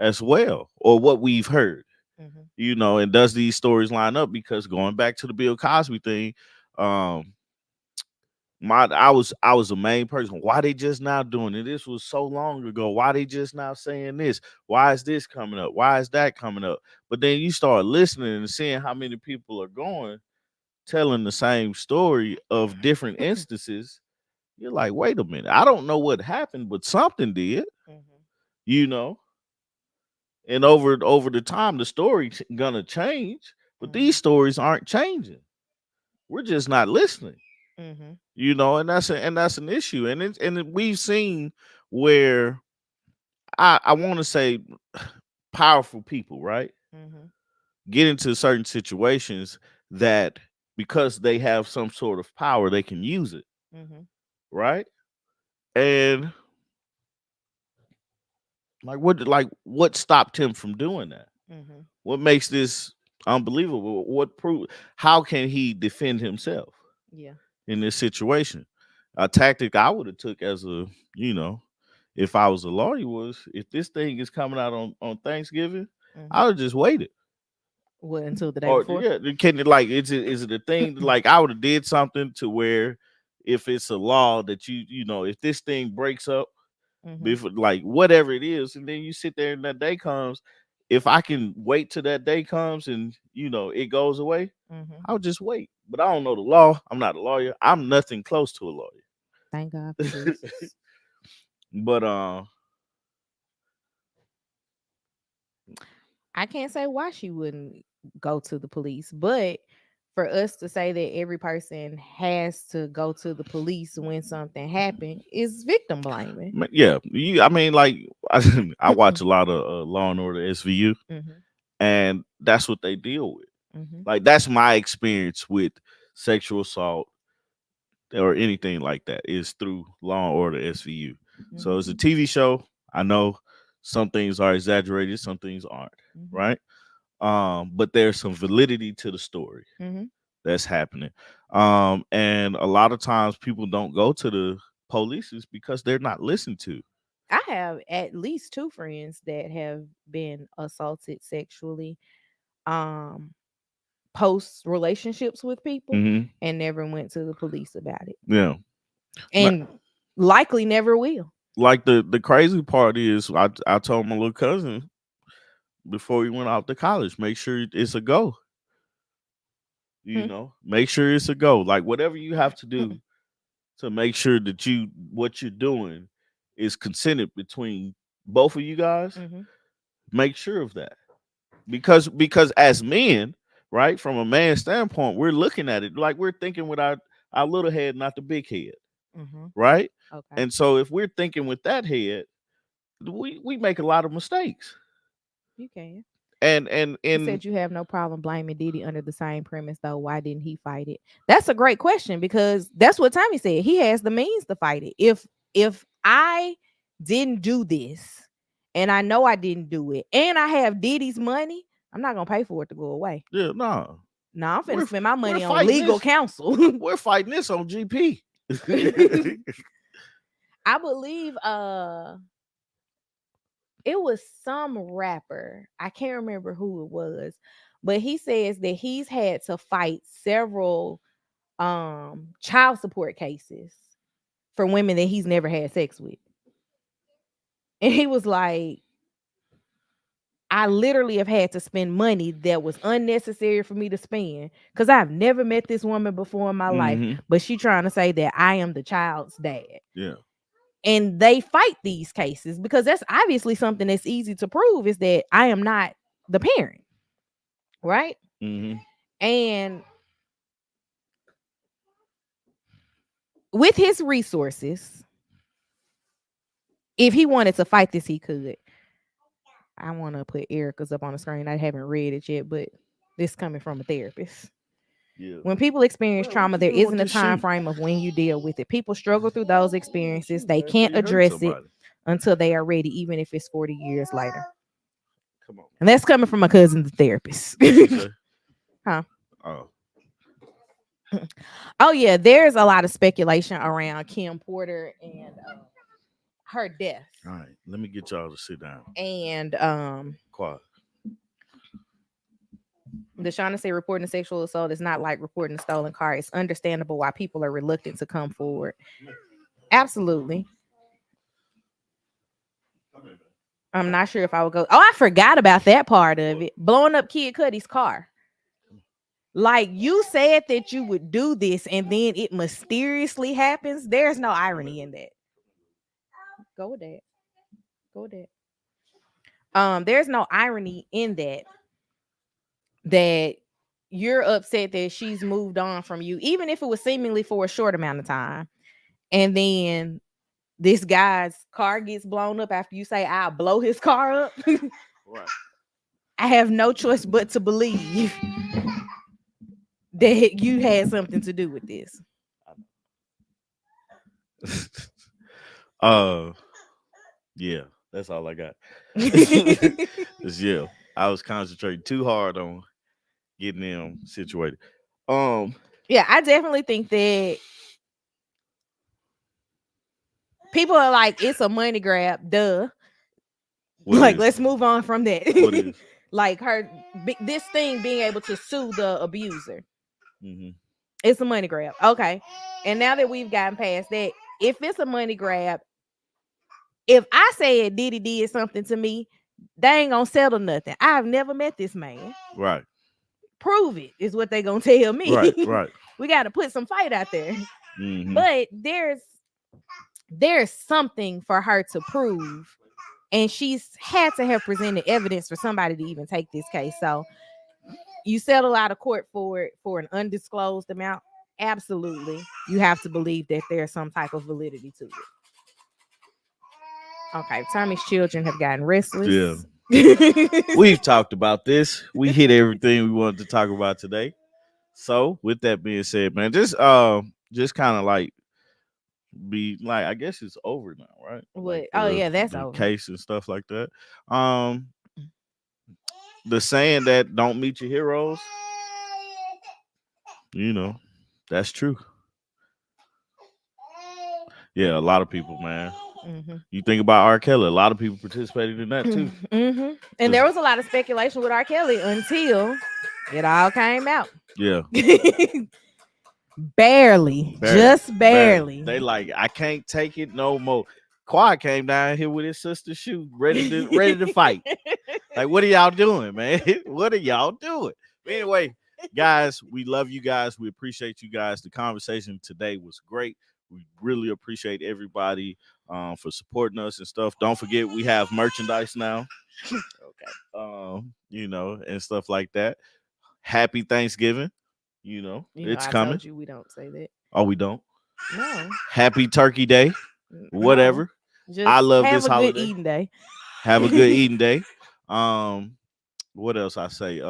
[SPEAKER 1] as well or what we've heard.
[SPEAKER 2] Mm-hmm.
[SPEAKER 1] And does these stories line up? Because going back to the Bill Cosby thing, um, I was the main person. Why they just now doing it? This was so long ago. Why they just now saying this? Why is this coming up? Why is that coming up? But then you start listening and seeing how many people are going telling the same story of different instances. You're like, wait a minute. I don't know what happened, but something did.
[SPEAKER 2] Mm-hmm.
[SPEAKER 1] You know, and over the time, the story's gonna change. But
[SPEAKER 2] Mm-hmm.
[SPEAKER 1] these stories aren't changing. We're just not listening.
[SPEAKER 2] Mhm.
[SPEAKER 1] And that's an issue, we've seen where I want to say powerful people, right,
[SPEAKER 2] Mhm.
[SPEAKER 1] get into certain situations that because they have some sort of power, they can use it,
[SPEAKER 2] Mhm.
[SPEAKER 1] right? And what stopped him from doing that?
[SPEAKER 2] Mhm.
[SPEAKER 1] What makes this unbelievable? What prove how can he defend himself
[SPEAKER 2] Yeah.
[SPEAKER 1] in this situation? A tactic I would have took as a, you know, if I was a lawyer was if this thing is coming out on Thanksgiving, I
[SPEAKER 2] Mhm.
[SPEAKER 1] would just wait it.
[SPEAKER 2] What, until the day
[SPEAKER 1] Or
[SPEAKER 2] before?
[SPEAKER 1] yeah, can it like is it a thing like I would have did something to where if it's a law that if this thing breaks up
[SPEAKER 2] Mhm.
[SPEAKER 1] before like whatever it is, and then you sit there and that day comes, if I can wait till that day comes and it goes away,
[SPEAKER 2] Mhm.
[SPEAKER 1] I'll just wait. But I don't know the law. I'm not a lawyer. I'm nothing close to a
[SPEAKER 2] Thank God for
[SPEAKER 1] lawyer.
[SPEAKER 2] Jesus.
[SPEAKER 1] But
[SPEAKER 2] I can't say why she wouldn't go to the police, but for us to say that every person has to go to the police when something happened is victim blaming.
[SPEAKER 1] yeah, I mean, like I watch a lot of Law and Order SVU,
[SPEAKER 2] Mhm.
[SPEAKER 1] and that's what they deal with.
[SPEAKER 2] Mhm.
[SPEAKER 1] Like that's my experience with sexual assault or anything like that is through Law and Order SVU. So it's a
[SPEAKER 2] Mhm.
[SPEAKER 1] TV show. I know some things are exaggerated, some things aren't,
[SPEAKER 2] Mhm.
[SPEAKER 1] right? But there's some validity to the story
[SPEAKER 2] Mhm.
[SPEAKER 1] that's happening. And a lot of times people don't go to the police is because they're not listened to.
[SPEAKER 2] I have at least two friends that have been assaulted sexually, um, post relationships with people,
[SPEAKER 1] Hmm.
[SPEAKER 2] and never went to the police about it,
[SPEAKER 1] Yeah. Ma-
[SPEAKER 2] and likely never will.
[SPEAKER 1] Like the crazy part is I told my little cousin before he went off to college, make sure it's a go.
[SPEAKER 2] Hmm.
[SPEAKER 1] Make sure it's a go. Like whatever you have to do to make sure that what you're doing is consented between both of you guys.
[SPEAKER 2] Mhm.
[SPEAKER 1] Make sure of that because as men, right, from a man's standpoint, we're looking at it like we're thinking with our little head, not the big head,
[SPEAKER 2] Mhm.
[SPEAKER 1] right?
[SPEAKER 2] Okay.
[SPEAKER 1] And so if we're thinking with that head, we make a lot of mistakes.
[SPEAKER 2] You can. You
[SPEAKER 1] And
[SPEAKER 2] said you have no problem blaming Diddy under the same premise, though. Why didn't he fight it? That's a great question because that's what Tommy said. He has the means to fight it. If I didn't do this, and I know I didn't do it, and I have Diddy's money, I'm not gonna pay for it to go away.
[SPEAKER 1] yeah, no,
[SPEAKER 2] No, I'm finna
[SPEAKER 1] we're
[SPEAKER 2] spend my
[SPEAKER 1] we're
[SPEAKER 2] money on
[SPEAKER 1] fighting
[SPEAKER 2] legal
[SPEAKER 1] this.
[SPEAKER 2] counsel.
[SPEAKER 1] We're fighting this on GP.
[SPEAKER 2] I believe it was some rapper. I can't remember who it was, but he says that he's had to fight several child support cases for women that he's never had sex with. And he was like, I literally have had to spend money that was unnecessary for me to spend because I've never met this woman before in my life,
[SPEAKER 1] Hmm.
[SPEAKER 2] but she trying to say that I am the child's dad.
[SPEAKER 1] Yeah.
[SPEAKER 2] And they fight these cases because that's obviously something that's easy to prove is that I am not the parent, right?
[SPEAKER 1] Hmm.
[SPEAKER 2] And with his resources, if he wanted to fight this, he could. I want to put Erica's up on the screen. I haven't read it yet, but this coming from a therapist.
[SPEAKER 1] Yeah.
[SPEAKER 2] When people experience
[SPEAKER 1] Well, what
[SPEAKER 2] trauma,
[SPEAKER 1] you
[SPEAKER 2] there
[SPEAKER 1] doing with
[SPEAKER 2] isn't a
[SPEAKER 1] this
[SPEAKER 2] time
[SPEAKER 1] sheet?
[SPEAKER 2] frame of when you deal with it. People struggle through those experiences. They
[SPEAKER 1] Man, so
[SPEAKER 2] can't
[SPEAKER 1] you hurt
[SPEAKER 2] address it
[SPEAKER 1] somebody.
[SPEAKER 2] until they are ready, even if it's 40 years later.
[SPEAKER 1] Come on.
[SPEAKER 2] And that's coming from my cousin, the therapist.
[SPEAKER 1] What she say?
[SPEAKER 2] Huh?
[SPEAKER 1] Oh,
[SPEAKER 2] Oh yeah, there's a lot of speculation around Kim Porter and her death.
[SPEAKER 1] all right. Let me get y'all to sit down.
[SPEAKER 2] And
[SPEAKER 1] Quiet.
[SPEAKER 2] the Shaughnessy reporting a sexual assault is not like reporting a stolen car. It's understandable why people are reluctant to come forward. Absolutely. I'm not sure if I would go. Oh, I forgot about that part of it. Blowing up Kid Cudi's car. Like you said that you would do this and then it mysteriously happens. There's no irony in that. Go with that. Go with that. There's no irony in that you're upset that she's moved on from you, even if it was seemingly for a short amount of time. And then this guy's car gets blown up after you say, I'll blow his car up.
[SPEAKER 1] Right.
[SPEAKER 2] I have no choice but to believe that you had something to do with this.
[SPEAKER 1] uh, yeah, that's all I got. It's, yeah, I was concentrating too hard on getting them situated. Um,
[SPEAKER 2] Yeah, I definitely think that people are like, it's a money grab, duh.
[SPEAKER 1] what
[SPEAKER 2] Like,
[SPEAKER 1] is?
[SPEAKER 2] let's move on from that.
[SPEAKER 1] What is?
[SPEAKER 2] Like this thing being able to sue the abuser.
[SPEAKER 1] Mm-hmm.
[SPEAKER 2] It's a money grab. Okay. And now that we've gotten past that, if it's a money grab, if I said Diddy did something to me, they ain't gonna settle nothing. I've never met this man.
[SPEAKER 1] Right.
[SPEAKER 2] Prove it is what they gonna tell me.
[SPEAKER 1] Right. Right.
[SPEAKER 2] We got to put some fight out there.
[SPEAKER 1] Mm-hmm.
[SPEAKER 2] But there's something for her to prove, and she's had to have presented evidence for somebody to even take this case. So you settle out of court for it for an undisclosed amount. Absolutely, you have to believe that there's some type of validity to it. Okay, Tommy's children have gotten restless.
[SPEAKER 1] Yeah. We've talked about this. We hit everything we wanted to talk about today. So, with that being said, man, just kind of like be like, I guess it's over now, right?
[SPEAKER 2] What?
[SPEAKER 1] Like
[SPEAKER 2] Oh yeah, that's
[SPEAKER 1] the
[SPEAKER 2] over.
[SPEAKER 1] case and stuff like that. Um, the saying that don't meet your heroes, you know, that's true. Yeah, a lot of people, man.
[SPEAKER 2] Mm-hmm.
[SPEAKER 1] You think about R. Kelly, a lot of people participated in that too.
[SPEAKER 2] Mm-hmm. And there was a lot of speculation with R. Kelly until it all came out.
[SPEAKER 1] Yeah.
[SPEAKER 2] Barely, just barely.
[SPEAKER 1] They like, I can't take it no more. Quad came down here with his sister's shoe, ready to fight. Like, what are y'all doing, man? What are y'all doing? Anyway, guys, we love you guys. We appreciate you guys. The conversation today was great. We really appreciate everybody for supporting us and stuff. Don't forget, we have merchandise now. Okay. You know, and stuff like that. Happy Thanksgiving. You know, it's
[SPEAKER 2] I
[SPEAKER 1] coming.
[SPEAKER 2] told you we don't say that.
[SPEAKER 1] Oh, we don't.
[SPEAKER 2] No.
[SPEAKER 1] Happy Turkey Day. Whatever.
[SPEAKER 2] No. Just
[SPEAKER 1] I love
[SPEAKER 2] have
[SPEAKER 1] this
[SPEAKER 2] a
[SPEAKER 1] holiday.
[SPEAKER 2] good eating day.
[SPEAKER 1] Have a good eating day. What else I say?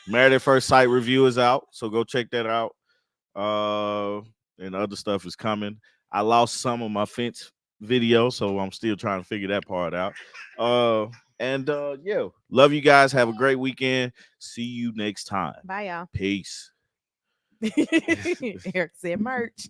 [SPEAKER 1] Married at First Sight review is out, so go check that out. And other stuff is coming. I lost some of my fence video, so I'm still trying to figure that part out. Yeah, love you guys. Have a great weekend. See you next time.
[SPEAKER 2] Bye, y'all.
[SPEAKER 1] Peace.
[SPEAKER 2] Eric said merch.